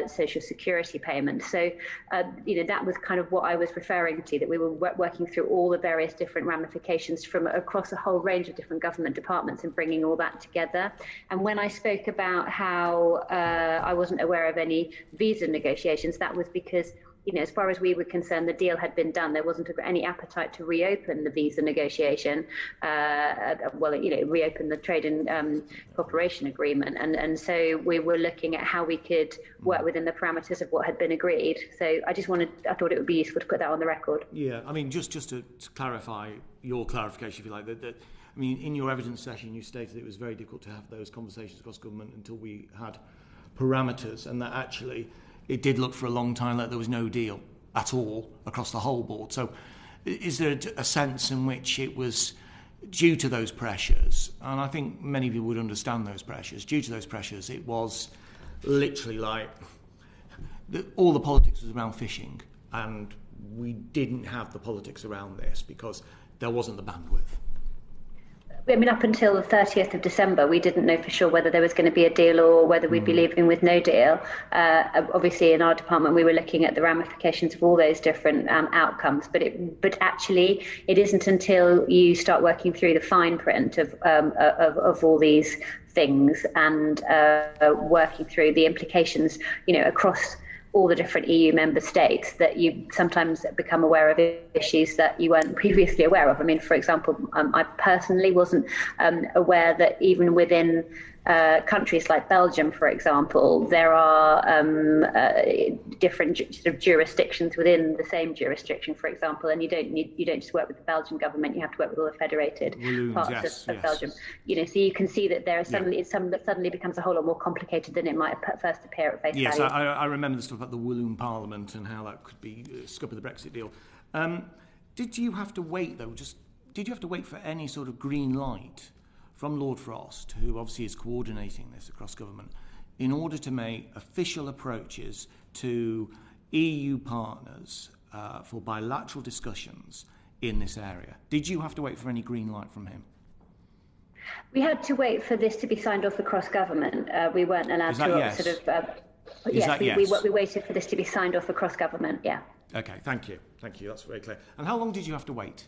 social security payments. So that was kind of what I was referring to, that we were working through all the various different ramifications from across a whole range of different government departments and bringing all that together. And when I spoke about how I wasn't aware of any visa negotiations, that was because, as far as we were concerned, the deal had been done. There wasn't any appetite to reopen the visa negotiation, reopen the trade and cooperation agreement. And so we were looking at how we could work within the parameters of what had been agreed. So I thought it would be useful to put that on the record. Yeah, I mean, just to clarify your clarification, if you like, that I mean, in your evidence session, you stated it was very difficult to have those conversations across government until we had parameters, and that actually it did look for a long time like there was no deal at all across the whole board. So is there a sense in which it was due to those pressures, and I think many people would understand those pressures, due to those pressures, it was literally like all the politics was around fishing, and we didn't have the politics around this because there wasn't the bandwidth? I mean, up until the 30th of December, we didn't know for sure whether there was going to be a deal or whether we'd be leaving with no deal. Obviously, in our department, we were looking at the ramifications of all those different outcomes. But actually, it isn't until you start working through the fine print of all these things and working through the implications, across all the different EU member states that you sometimes become aware of issues that you weren't previously aware of. I mean, for example, I personally wasn't aware that even within countries like Belgium, for example, there are different sort of jurisdictions within the same jurisdiction, for example, and you don't just work with the Belgian government, you have to work with all the federated parts of Belgium. So you can see that there are suddenly it suddenly becomes a whole lot more complicated than it might first appear at face value. Yes, I remember the stuff about the Walloon Parliament and how that could be scope of the Brexit deal. Did you have to wait though? Did you have to wait for any sort of green light from Lord Frost, who obviously is coordinating this across government, in order to make official approaches to EU partners for bilateral discussions in this area? Did you have to wait for any green light from him? We had to wait for this to be signed off across government. We weren't allowed to yes? sort of... yes, we waited for this to be signed off across government, yeah. Okay, thank you. That's very clear. And how long did you have to wait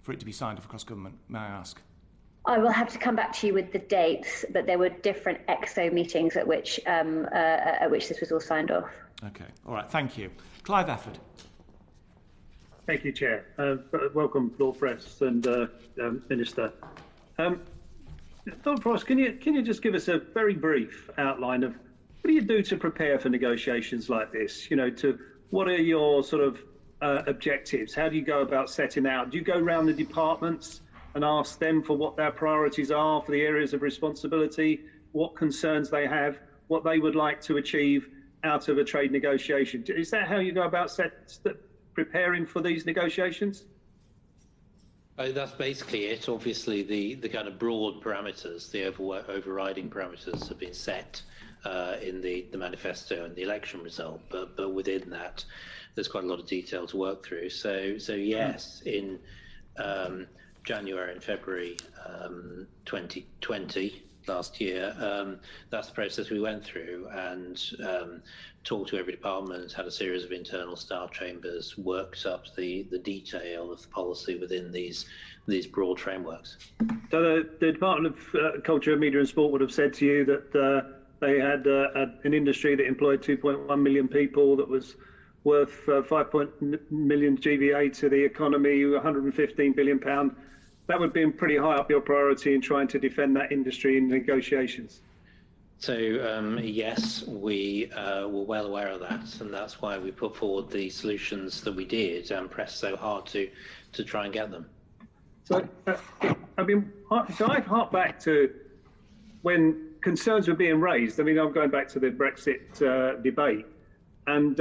for it to be signed off across government, may I ask? I will have to come back to you with the dates, but there were different EXO meetings at which this was all signed off. Okay, all right, thank you. Clive Efford. Thank you, Chair. Welcome, Lord Frost and Minister. Lord Frost, can you just give us a very brief outline of what do you do to prepare for negotiations like this? What are your sort of objectives? How do you go about setting out? Do you go around the departments and ask them for what their priorities are for the areas of responsibility, what concerns they have, what they would like to achieve out of a trade negotiation? Is that how you go about preparing for these negotiations? That's basically it. Obviously, the kind of broad parameters, the overriding parameters have been set in the manifesto and the election result, but within that, there's quite a lot of detail to work through. So yes, in January and February 2020, last year, that's the process we went through, and talked to every department, had a series of internal staff chambers, worked up the detail of the policy within these broad frameworks. So the Department of Culture, Media and Sport would have said to you that they had an industry that employed 2.1 million people, that was worth 5 million GVA to the economy, 115 billion pound. That would be pretty high up your priority in trying to defend that industry in negotiations. So yes, we were well aware of that, and that's why we put forward the solutions that we did and pressed so hard to try and get them. So, so I hark back to when concerns were being raised. I mean, I'm going back to the Brexit debate, and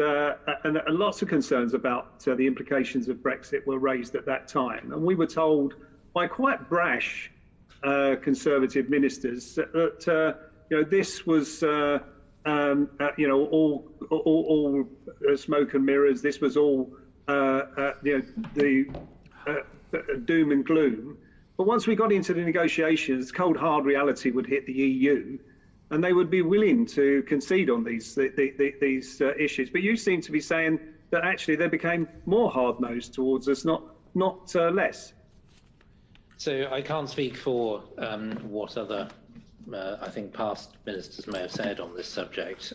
lots of concerns about the implications of Brexit were raised at that time, and we were told by quite brash Conservative ministers that this was all smoke and mirrors. This was all the doom and gloom. But once we got into the negotiations, cold hard reality would hit the EU, and they would be willing to concede on these issues. But you seem to be saying that actually they became more hard-nosed towards us, not less. So I can't speak for what other, I think, past ministers may have said on this subject.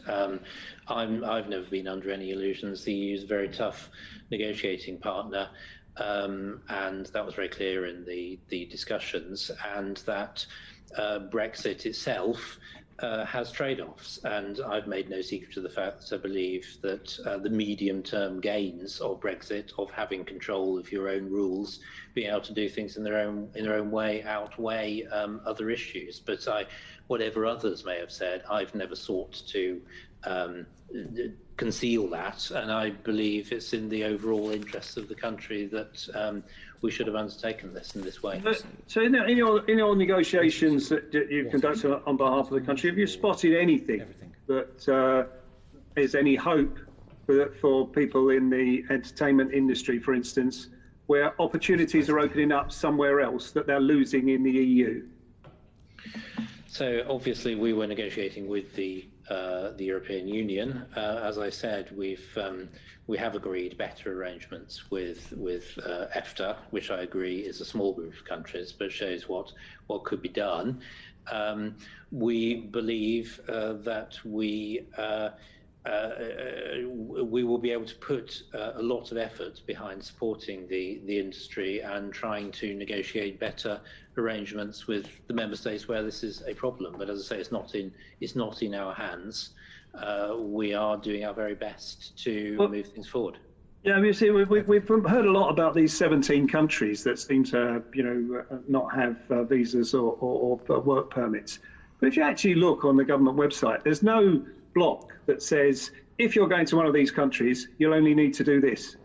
I've never been under any illusions. The EU is a very tough negotiating partner, and that was very clear in the discussions, and that Brexit itself has trade-offs, and I've made no secret of the fact that I believe that the medium-term gains of Brexit, of having control of your own rules, being able to do things in their own way, outweigh other issues. But whatever others may have said, I've never sought to conceal that, and I believe it's in the overall interests of the country that we should have undertaken this in this way. So in your negotiations that you've conducted on behalf of the country, have you spotted anything that is any hope for people in the entertainment industry, for instance, where opportunities are opening up somewhere else that they're losing in the EU? So obviously we were negotiating with the European Union. As I said, we have agreed better arrangements with EFTA, which I agree is a small group of countries, but shows what could be done. We believe that we will be able to put a lot of effort behind supporting the industry and trying to negotiate better arrangements with the member states where this is a problem. But as I say, it's not in our hands. We are doing our very best to move things forward. Yeah, you see, we've heard a lot about these 17 countries that seem to, not have visas or work permits. But if you actually look on the government website, there's no block that says, if you're going to one of these countries, you'll only need to do this.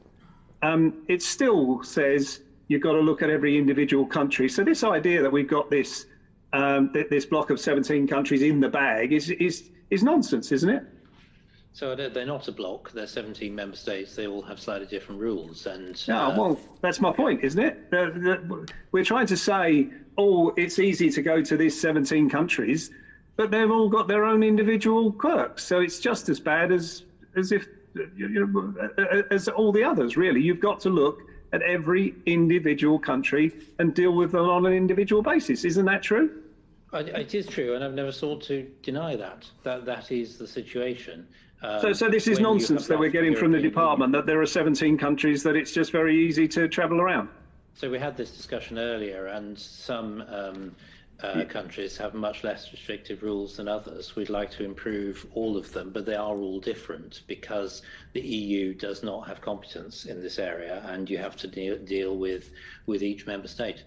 It still says you've got to look at every individual country. So this idea that we've got this this block of 17 countries in the bag is nonsense, isn't it? So they're not a block. They're 17 member states. They all have slightly different rules. And well, that's my point, isn't it? We're trying to say, it's easy to go to these 17 countries, but they've all got their own individual quirks. So it's just as bad as if as all the others. Really, you've got to look at every individual country and deal with them on an individual basis. Isn't that true? It is true, and I've never sought to deny that. That is the situation. So this is nonsense that we're getting from the department, that there are 17 countries, that it's just very easy to travel around. So we had this discussion earlier, and some countries have much less restrictive rules than others. We'd like to improve all of them, but they are all different because the EU does not have competence in this area, and you have to deal with each member state.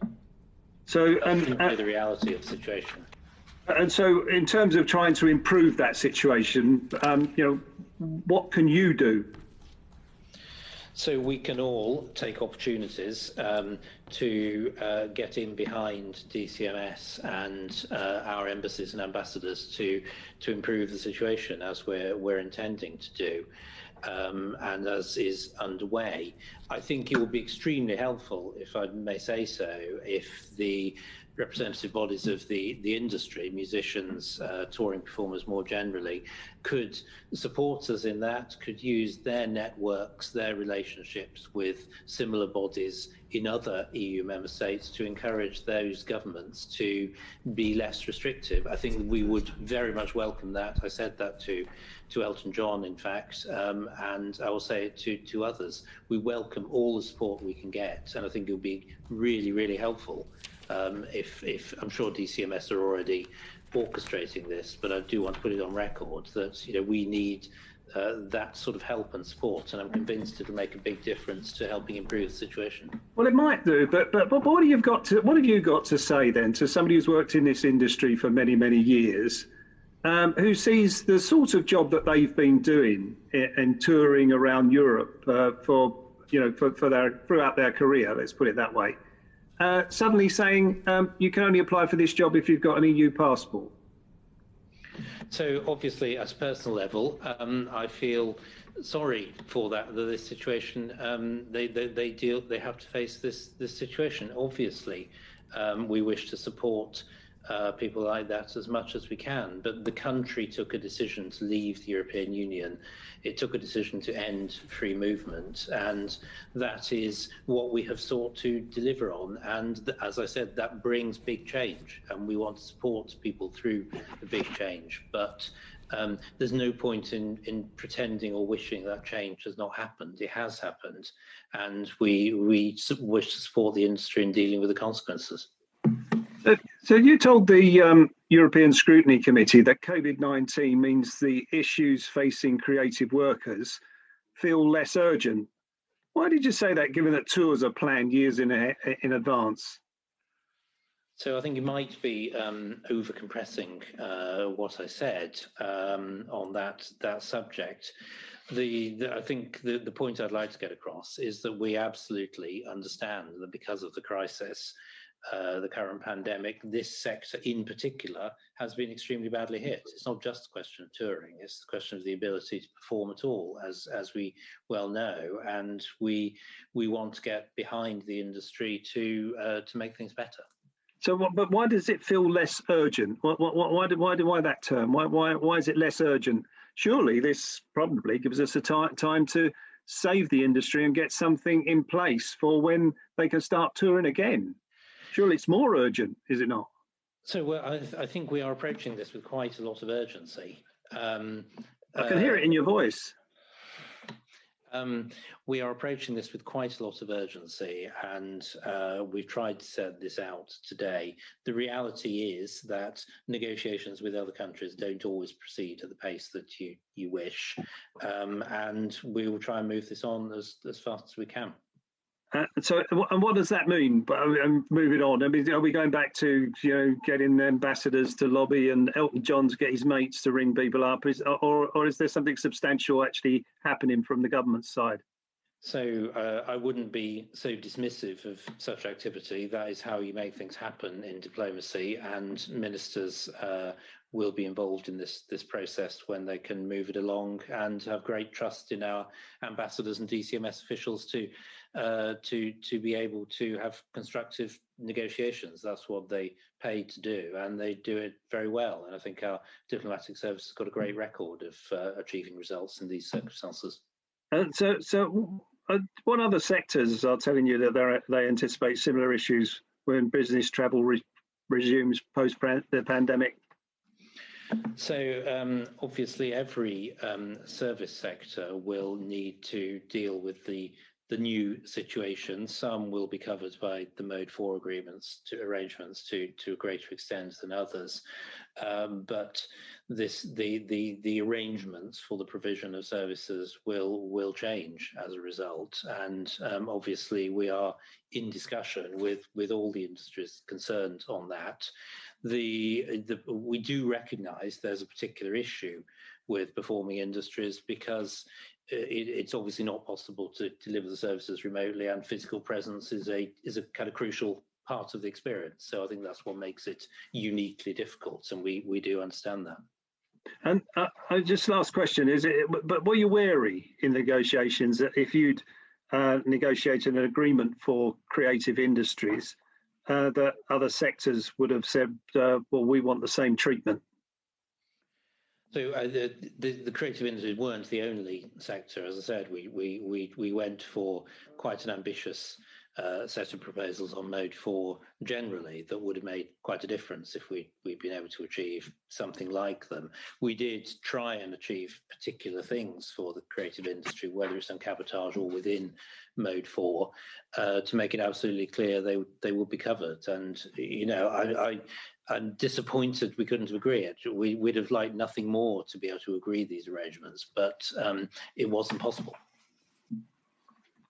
So, the reality of the situation. And so, in terms of trying to improve that situation, what can you do? So we can all take opportunities to get in behind DCMS and our embassies and ambassadors to improve the situation, as we're intending to do, and as is underway. I think it would be extremely helpful, if I may say so, if the representative bodies of the industry, musicians, touring performers more generally, could support us in that, could use their networks, their relationships with similar bodies in other EU member states to encourage those governments to be less restrictive. I think we would very much welcome that. I said that to Elton John, in fact, and I will say it to others. We welcome all the support we can get, and I think it would be really, really helpful. If I'm sure DCMS are already orchestrating this, but I do want to put it on record that we need that sort of help and support, and I'm convinced it'll make a big difference to helping improve the situation. Well, it might do, but what have you got to say then to somebody who's worked in this industry for many, many years, who sees the sort of job that they've been doing and touring around Europe throughout their career, let's put it that way, suddenly saying you can only apply for this job if you've got an EU passport? So obviously, at a personal level, I feel sorry for this situation. They have to face this situation. Obviously, we wish to support people like that as much as we can, but the country took a decision to leave the European Union. It took a decision to end free movement, and that is what we have sought to deliver on. And as I said, that brings big change, and we want to support people through the big change. But there's no point in pretending or wishing that change has not happened. It has happened, and we wish to support the industry in dealing with the consequences. So you told the European Scrutiny Committee that COVID-19 means the issues facing creative workers feel less urgent. Why did you say that, given that tours are planned years in advance? So I think you might be over-compressing what I said on that subject. I think the point I'd like to get across is that we absolutely understand that because of the crisis, the current pandemic, this sector in particular has been extremely badly hit. It's not just a question of touring, it's the question of the ability to perform at all, as we well know, and we want to get behind the industry to make things better. So, but why does it feel less urgent? Why that term? Why is it less urgent? Surely this probably gives us a time to save the industry and get something in place for when they can start touring again. Surely it's more urgent, is it not? So I think we are approaching this with quite a lot of urgency. I can hear it in your voice. We are approaching this with quite a lot of urgency, and we've tried to set this out today. The reality is that negotiations with other countries don't always proceed at the pace that you wish, and we will try and move this on as fast as we can. And what does that mean? But moving on, I mean, are we going back to getting ambassadors to lobby and Elton John to get his mates to ring people up, or is there something substantial actually happening from the government side? So I wouldn't be so dismissive of such activity. That is how you make things happen in diplomacy, and ministers will be involved in this process when they can move it along, and have great trust in our ambassadors and DCMS officials to be able to have constructive negotiations. That's what they pay to do, and they do it very well. And I think our diplomatic service has got a great record of achieving results in these circumstances. So what other sectors are telling you that they anticipate similar issues when business travel resumes post the pandemic? So obviously every service sector will need to deal with the the new situation. Some will be covered by the Mode 4 arrangements to a greater extent than others. But the arrangements for the provision of services will change as a result. And obviously we are in discussion with all the industries concerned on that. We do recognise there's a particular issue with performing industries because it's obviously not possible to deliver the services remotely, and physical presence is a kind of crucial part of the experience. So I think that's what makes it uniquely difficult, and we do understand that. And just last question is: but were you wary in negotiations that if you'd negotiated an agreement for creative industries, that other sectors would have said, "Well, we want the same treatment"? So the creative industries weren't the only sector. As I said, we went for quite an ambitious set of proposals on Mode 4 generally that would have made quite a difference if we'd been able to achieve something like them. We did try and achieve particular things for the creative industry, whether it's on cabotage or within Mode 4, to make it absolutely clear they will be covered. And, I'm disappointed we couldn't agree it. We'd have liked nothing more to be able to agree these arrangements, but it wasn't possible.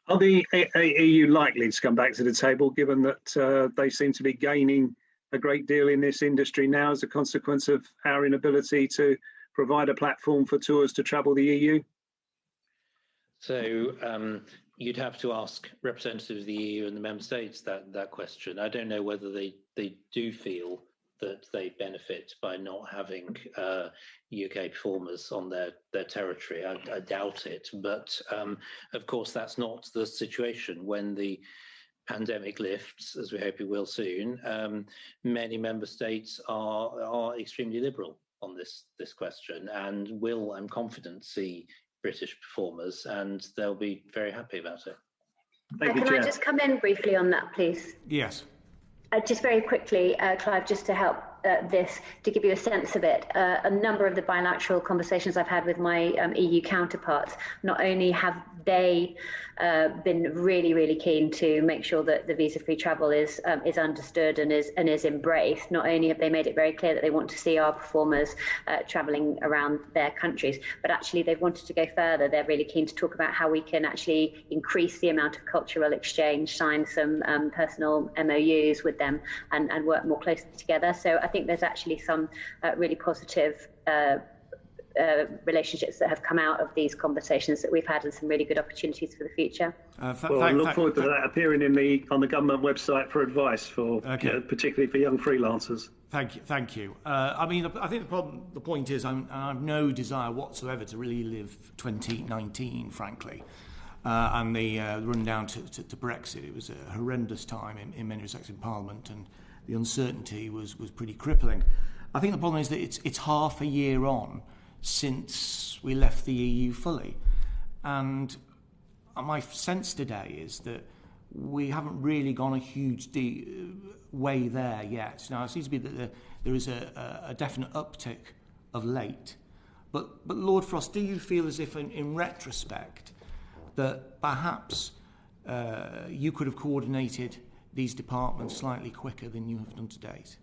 Are the EU likely to come back to the table, given that they seem to be gaining a great deal in this industry now as a consequence of our inability to provide a platform for tours to travel the EU? So you'd have to ask representatives of the EU and the member states that question. I don't know whether they do feel that they benefit by not having UK performers on their territory. I doubt it, but of course that's not the situation. When the pandemic lifts, as we hope it will soon, many member states are extremely liberal on this question and will, I'm confident, see British performers, and they'll be very happy about it. Thank you, Can Chair. I just come in briefly on that, please? Yes. Just very quickly, Clive, just to help to give you a sense of it, a number of the bilateral conversations I've had with my EU counterparts, not only have they been really, really keen to make sure that the visa-free travel is understood and is embraced, not only have they made it very clear that they want to see our performers travelling around their countries, but actually they've wanted to go further. They're really keen to talk about how we can actually increase the amount of cultural exchange, sign some personal MOUs with them and work more closely together. So I think there's actually some really positive relationships that have come out of these conversations that we've had, and some really good opportunities for the future. Well, I look forward to that appearing on the government website for advice for particularly for young freelancers. Thank you. I mean, I think the point is, I have no desire whatsoever to really live 2019, frankly. And the run down to Brexit, it was a horrendous time in many respects in Parliament, and the uncertainty was pretty crippling. I think the problem is that it's half a year on since we left the EU fully, and my sense today is that we haven't really gone a huge way there yet. Now, it seems to be that there is a definite uptick of late, but Lord Frost, do you feel as if in retrospect that perhaps you could have coordinated these departments slightly quicker than you have done to date?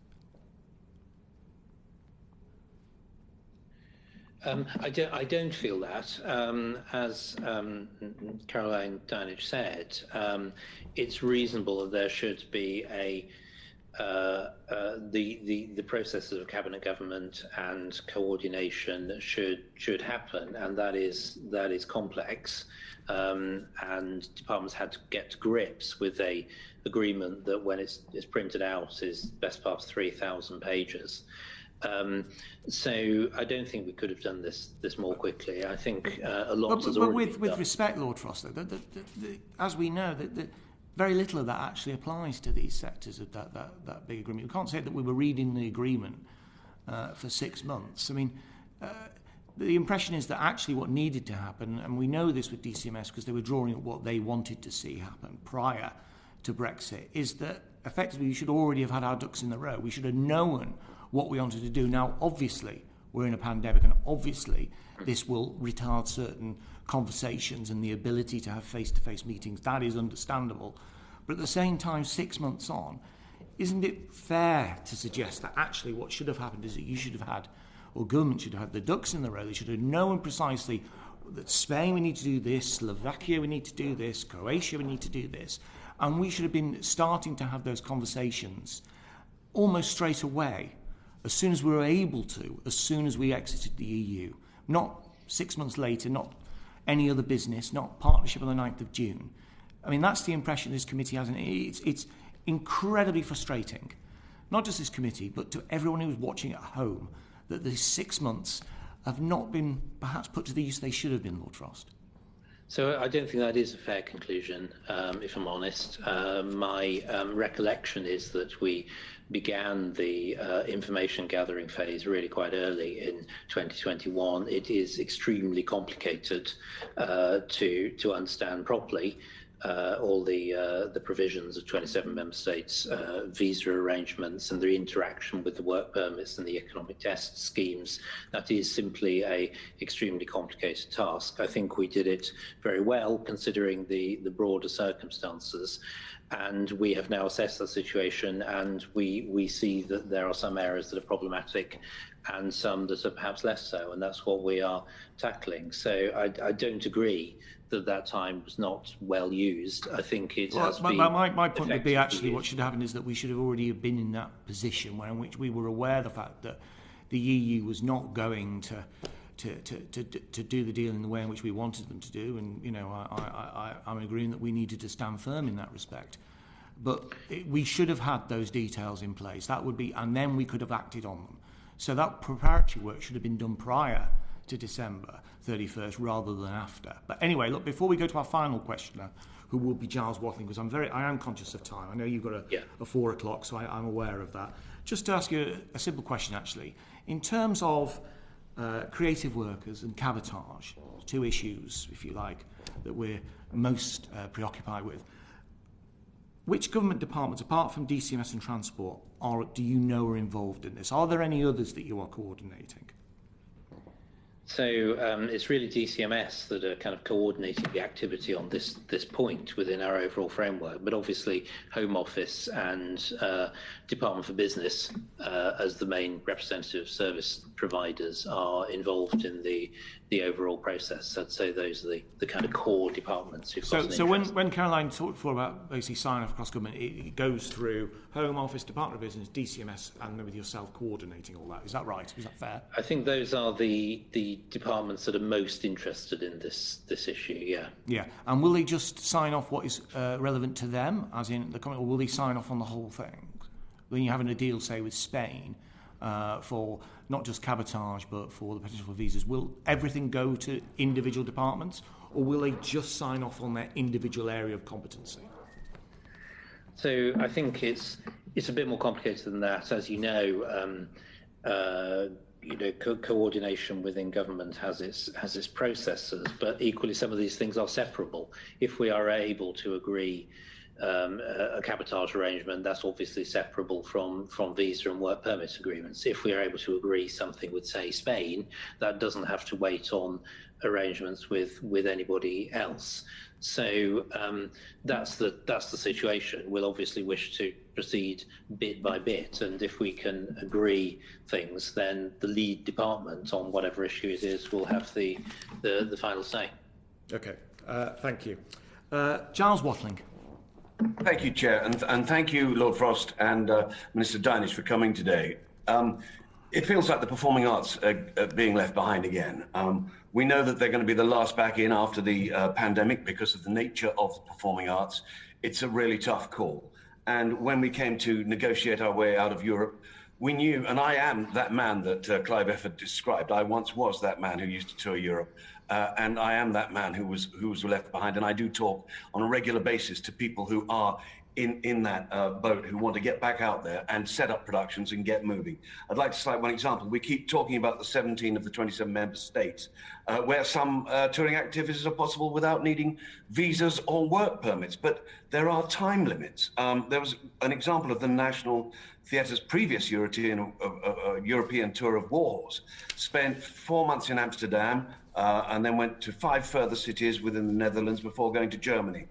I don't feel that. As Caroline Dinenage said, it's reasonable that there should be the processes of cabinet government and coordination should happen, and that is complex. And departments had to get to grips with a agreement that, when it's printed out, is best part of 3,000 pages. So I don't think we could have done this more quickly. I think a lot has already been done. With respect, Lord Frost, as we know, that very little of that actually applies to these sectors of that big agreement. We can't say that we were reading the agreement for 6 months. I mean, the impression is that actually what needed to happen, and we know this with DCMS because they were drawing up what they wanted to see happen prior to Brexit, is that effectively we should already have had our ducks in the row. We should have known what we wanted to do. Now, obviously, we're in a pandemic, and obviously this will retard certain conversations and the ability to have face-to-face meetings. That is understandable. But at the same time, 6 months on, isn't it fair to suggest that actually what should have happened is that you should have had, or government should have had, the ducks in the row? They should have known precisely that Spain, we need to do this, Slovakia, we need to do this, Croatia, we need to do this. And we should have been starting to have those conversations almost straight away, as soon as we were able to, as soon as we exited the EU. Not 6 months later, not any other business, not partnership on the 9th of June. I mean, that's the impression this committee has, and it's incredibly frustrating, not just this committee, but to everyone who's watching at home, that these 6 months have not been perhaps put to the use they should have been, Lord Frost. So I don't think that is a fair conclusion, if I'm honest. My recollection is that we began the information gathering phase really quite early in 2021. It is extremely complicated to understand properly all the provisions of 27 member states, visa arrangements and the interaction with the work permits and the economic test schemes. That is simply a extremely complicated task. I think we did it very well considering the broader circumstances. And we have now assessed the situation, and we see that there are some areas that are problematic and some that are perhaps less so, and that's what we are tackling. So I don't agree that time was not well used. I think it has been. My point would be actually what should happen is that we should have already been in that position in which we were aware of the fact that the EU was not going to do the deal in the way in which we wanted them to do, and I'm agreeing that we needed to stand firm in that respect. But we should have had those details in place. That would be, and then we could have acted on them. So that preparatory work should have been done prior to December 31st rather than after. But anyway, look, before we go to our final questioner, who will be Giles Watling, because I am conscious of time. I know you've got a 4 o'clock, so I'm aware of that. Just to ask you a simple question, actually. In terms of creative workers and cabotage, 2 issues, if you like, that we're most preoccupied with, which government departments, apart from DCMS and Transport, do you know are involved in this? Are there any others that you are coordinating? So it's really DCMS that are kind of coordinating the activity on this point within our overall framework. But obviously, Home Office and Department for Business, as the main representative service providers, are involved in the overall process. I'd say those are the kind of core departments. So when Caroline talked before about basically sign off across government, it goes through Home Office, Department of Business, DCMS, and with yourself coordinating all that. Is that right? Is that fair? I think those are the departments that are most interested in this issue. Yeah. Yeah. And will they just sign off what is relevant to them, as in the comment, or will they sign off on the whole thing? When you're having a deal, say, with Spain, for not just cabotage but for the potential for visas, will everything go to individual departments, or will they just sign off on their individual area of competency? So I think it's a bit more complicated than that. As you know, coordination within government has its processes, but equally some of these things are separable. If we are able to agree a cabotage arrangement, that's obviously separable from visa and work permit agreements. If we are able to agree something with, say, Spain, that doesn't have to wait on arrangements with anybody else. So that's the situation. We'll obviously wish to proceed bit by bit, and if we can agree things, then the lead department on whatever issue it is will have the final say. Okay, thank you. Giles Watling. Thank you, Chair, and thank you, Lord Frost and Minister Dynish, for coming today. It feels like the performing arts are being left behind again. We know that they're going to be the last back in after the pandemic because of the nature of the performing arts. It's a really tough call. And when we came to negotiate our way out of Europe, we knew, and I am that man that Clive Efford described. I once was that man who used to tour Europe. And I am that man who was left behind. And I do talk on a regular basis to people who are in that boat who want to get back out there and set up productions and get moving. I'd like to cite one example. We keep talking about the 17 of the 27 member states where some touring activities are possible without needing visas or work permits, but there are time limits. There was an example of the National Theatre's previous European tour of Wars, spent 4 months in Amsterdam and then went to 5 further cities within the Netherlands before going to Germany.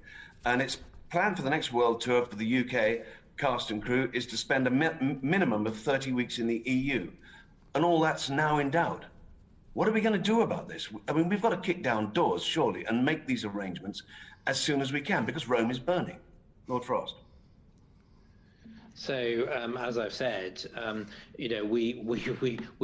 And it's plan for the next world tour for the UK cast and crew is to spend a minimum of 30 weeks in the EU. And all that's now in doubt. What are we going to do about this? I mean, we've got to kick down doors, surely, and make these arrangements as soon as we can, because Rome is burning. Lord Frost. So, as I've said, we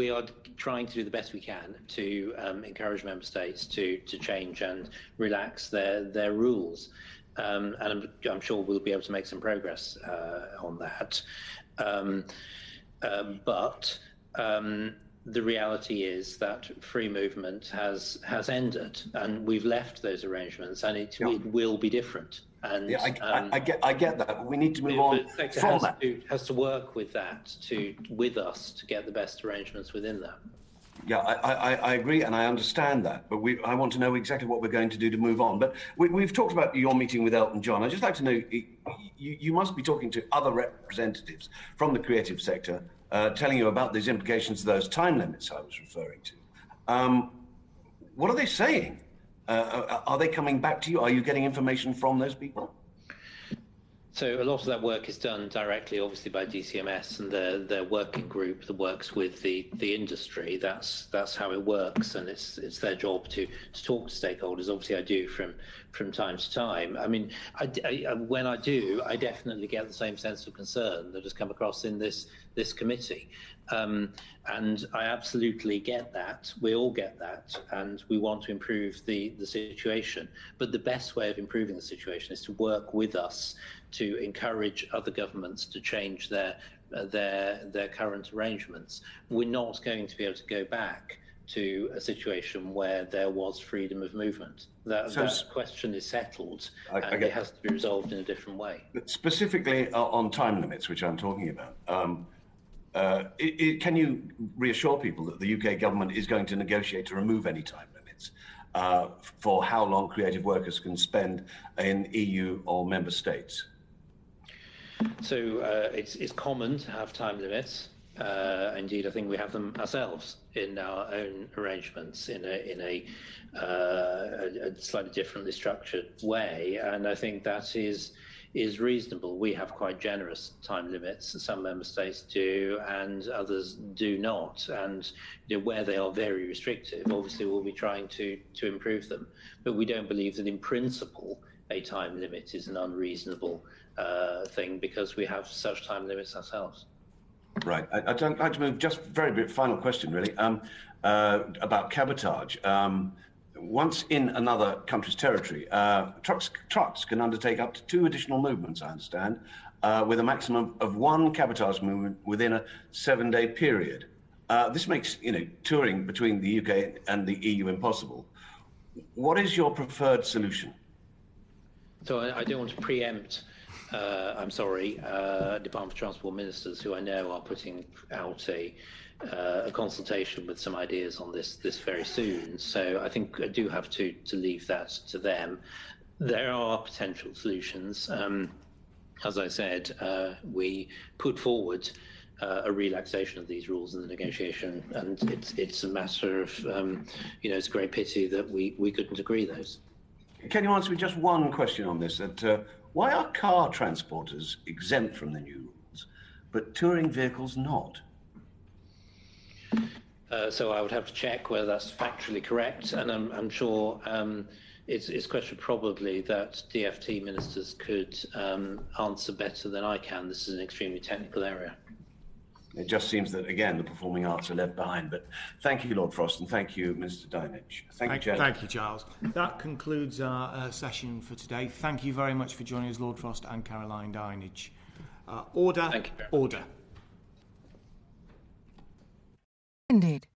are trying to do the best we can to encourage member states to change and relax their rules. And I'm sure we'll be able to make some progress on that. But the reality is that free movement has ended, and we've left those arrangements, and it will be different. And I get that, but we need to move on from that. Has to work with that with us to get the best arrangements within that. Yeah, I agree, and I understand that, but I want to know exactly what we're going to do to move on. But we've talked about your meeting with Elton John. I'd just like to know, you must be talking to other representatives from the creative sector, telling you about these implications of those time limits I was referring to. What are they saying? Are they coming back to you? Are you getting information from those people? So a lot of that work is done directly, obviously, by DCMS and their working group that works with the industry. That's how it works, and it's their job to talk to stakeholders. Obviously, I do from time to time. I mean, when I do, I definitely get the same sense of concern that has come across in this committee, and I absolutely get that. We all get that, and we want to improve the situation. But the best way of improving the situation is to work with us to encourage other governments to change their current arrangements. We're not going to be able to go back to a situation where there was freedom of movement. That question is settled, and it has to be resolved in a different way. But specifically on time limits, which I'm talking about, can you reassure people that the UK government is going to negotiate to remove any time limits for how long creative workers can spend in EU or member states? So it's common to have time limits. Indeed, I think we have them ourselves in our own arrangements in a slightly differently structured way, and I think that is reasonable. We have quite generous time limits. Some member states do, and others do not. And where they are very restrictive, obviously we'll be trying to improve them. But we don't believe that in principle a time limit is an unreasonable thing, because we have such time limits ourselves. Right. I'd like to move just very bit final question, really, about cabotage. Once in another country's territory, trucks can undertake up to 2 additional movements, I understand, with a maximum of 1 cabotage movement within a 7-day period. This makes touring between the UK and the EU impossible. What is your preferred solution? So I don't want to preempt. I'm sorry, Department of Transport ministers, who I know are putting out a consultation with some ideas on this very soon. So I think I do have to leave that to them. There are potential solutions. As I said, we put forward a relaxation of these rules in the negotiation, and it's a matter of, it's a great pity that we couldn't agree those. Can you answer me just one question on this? Why are car transporters exempt from the new rules, but touring vehicles not? So I would have to check whether that's factually correct, and I'm sure it's a question probably that DFT ministers could answer better than I can. This is an extremely technical area. It just seems that, again, the performing arts are left behind. But thank you, Lord Frost, and thank you, Mr. Dinich. Thank you, Charles. That concludes our session for today. Thank you very much for joining us, Lord Frost and Caroline Dinich. Order. Thank you. Order. Indeed.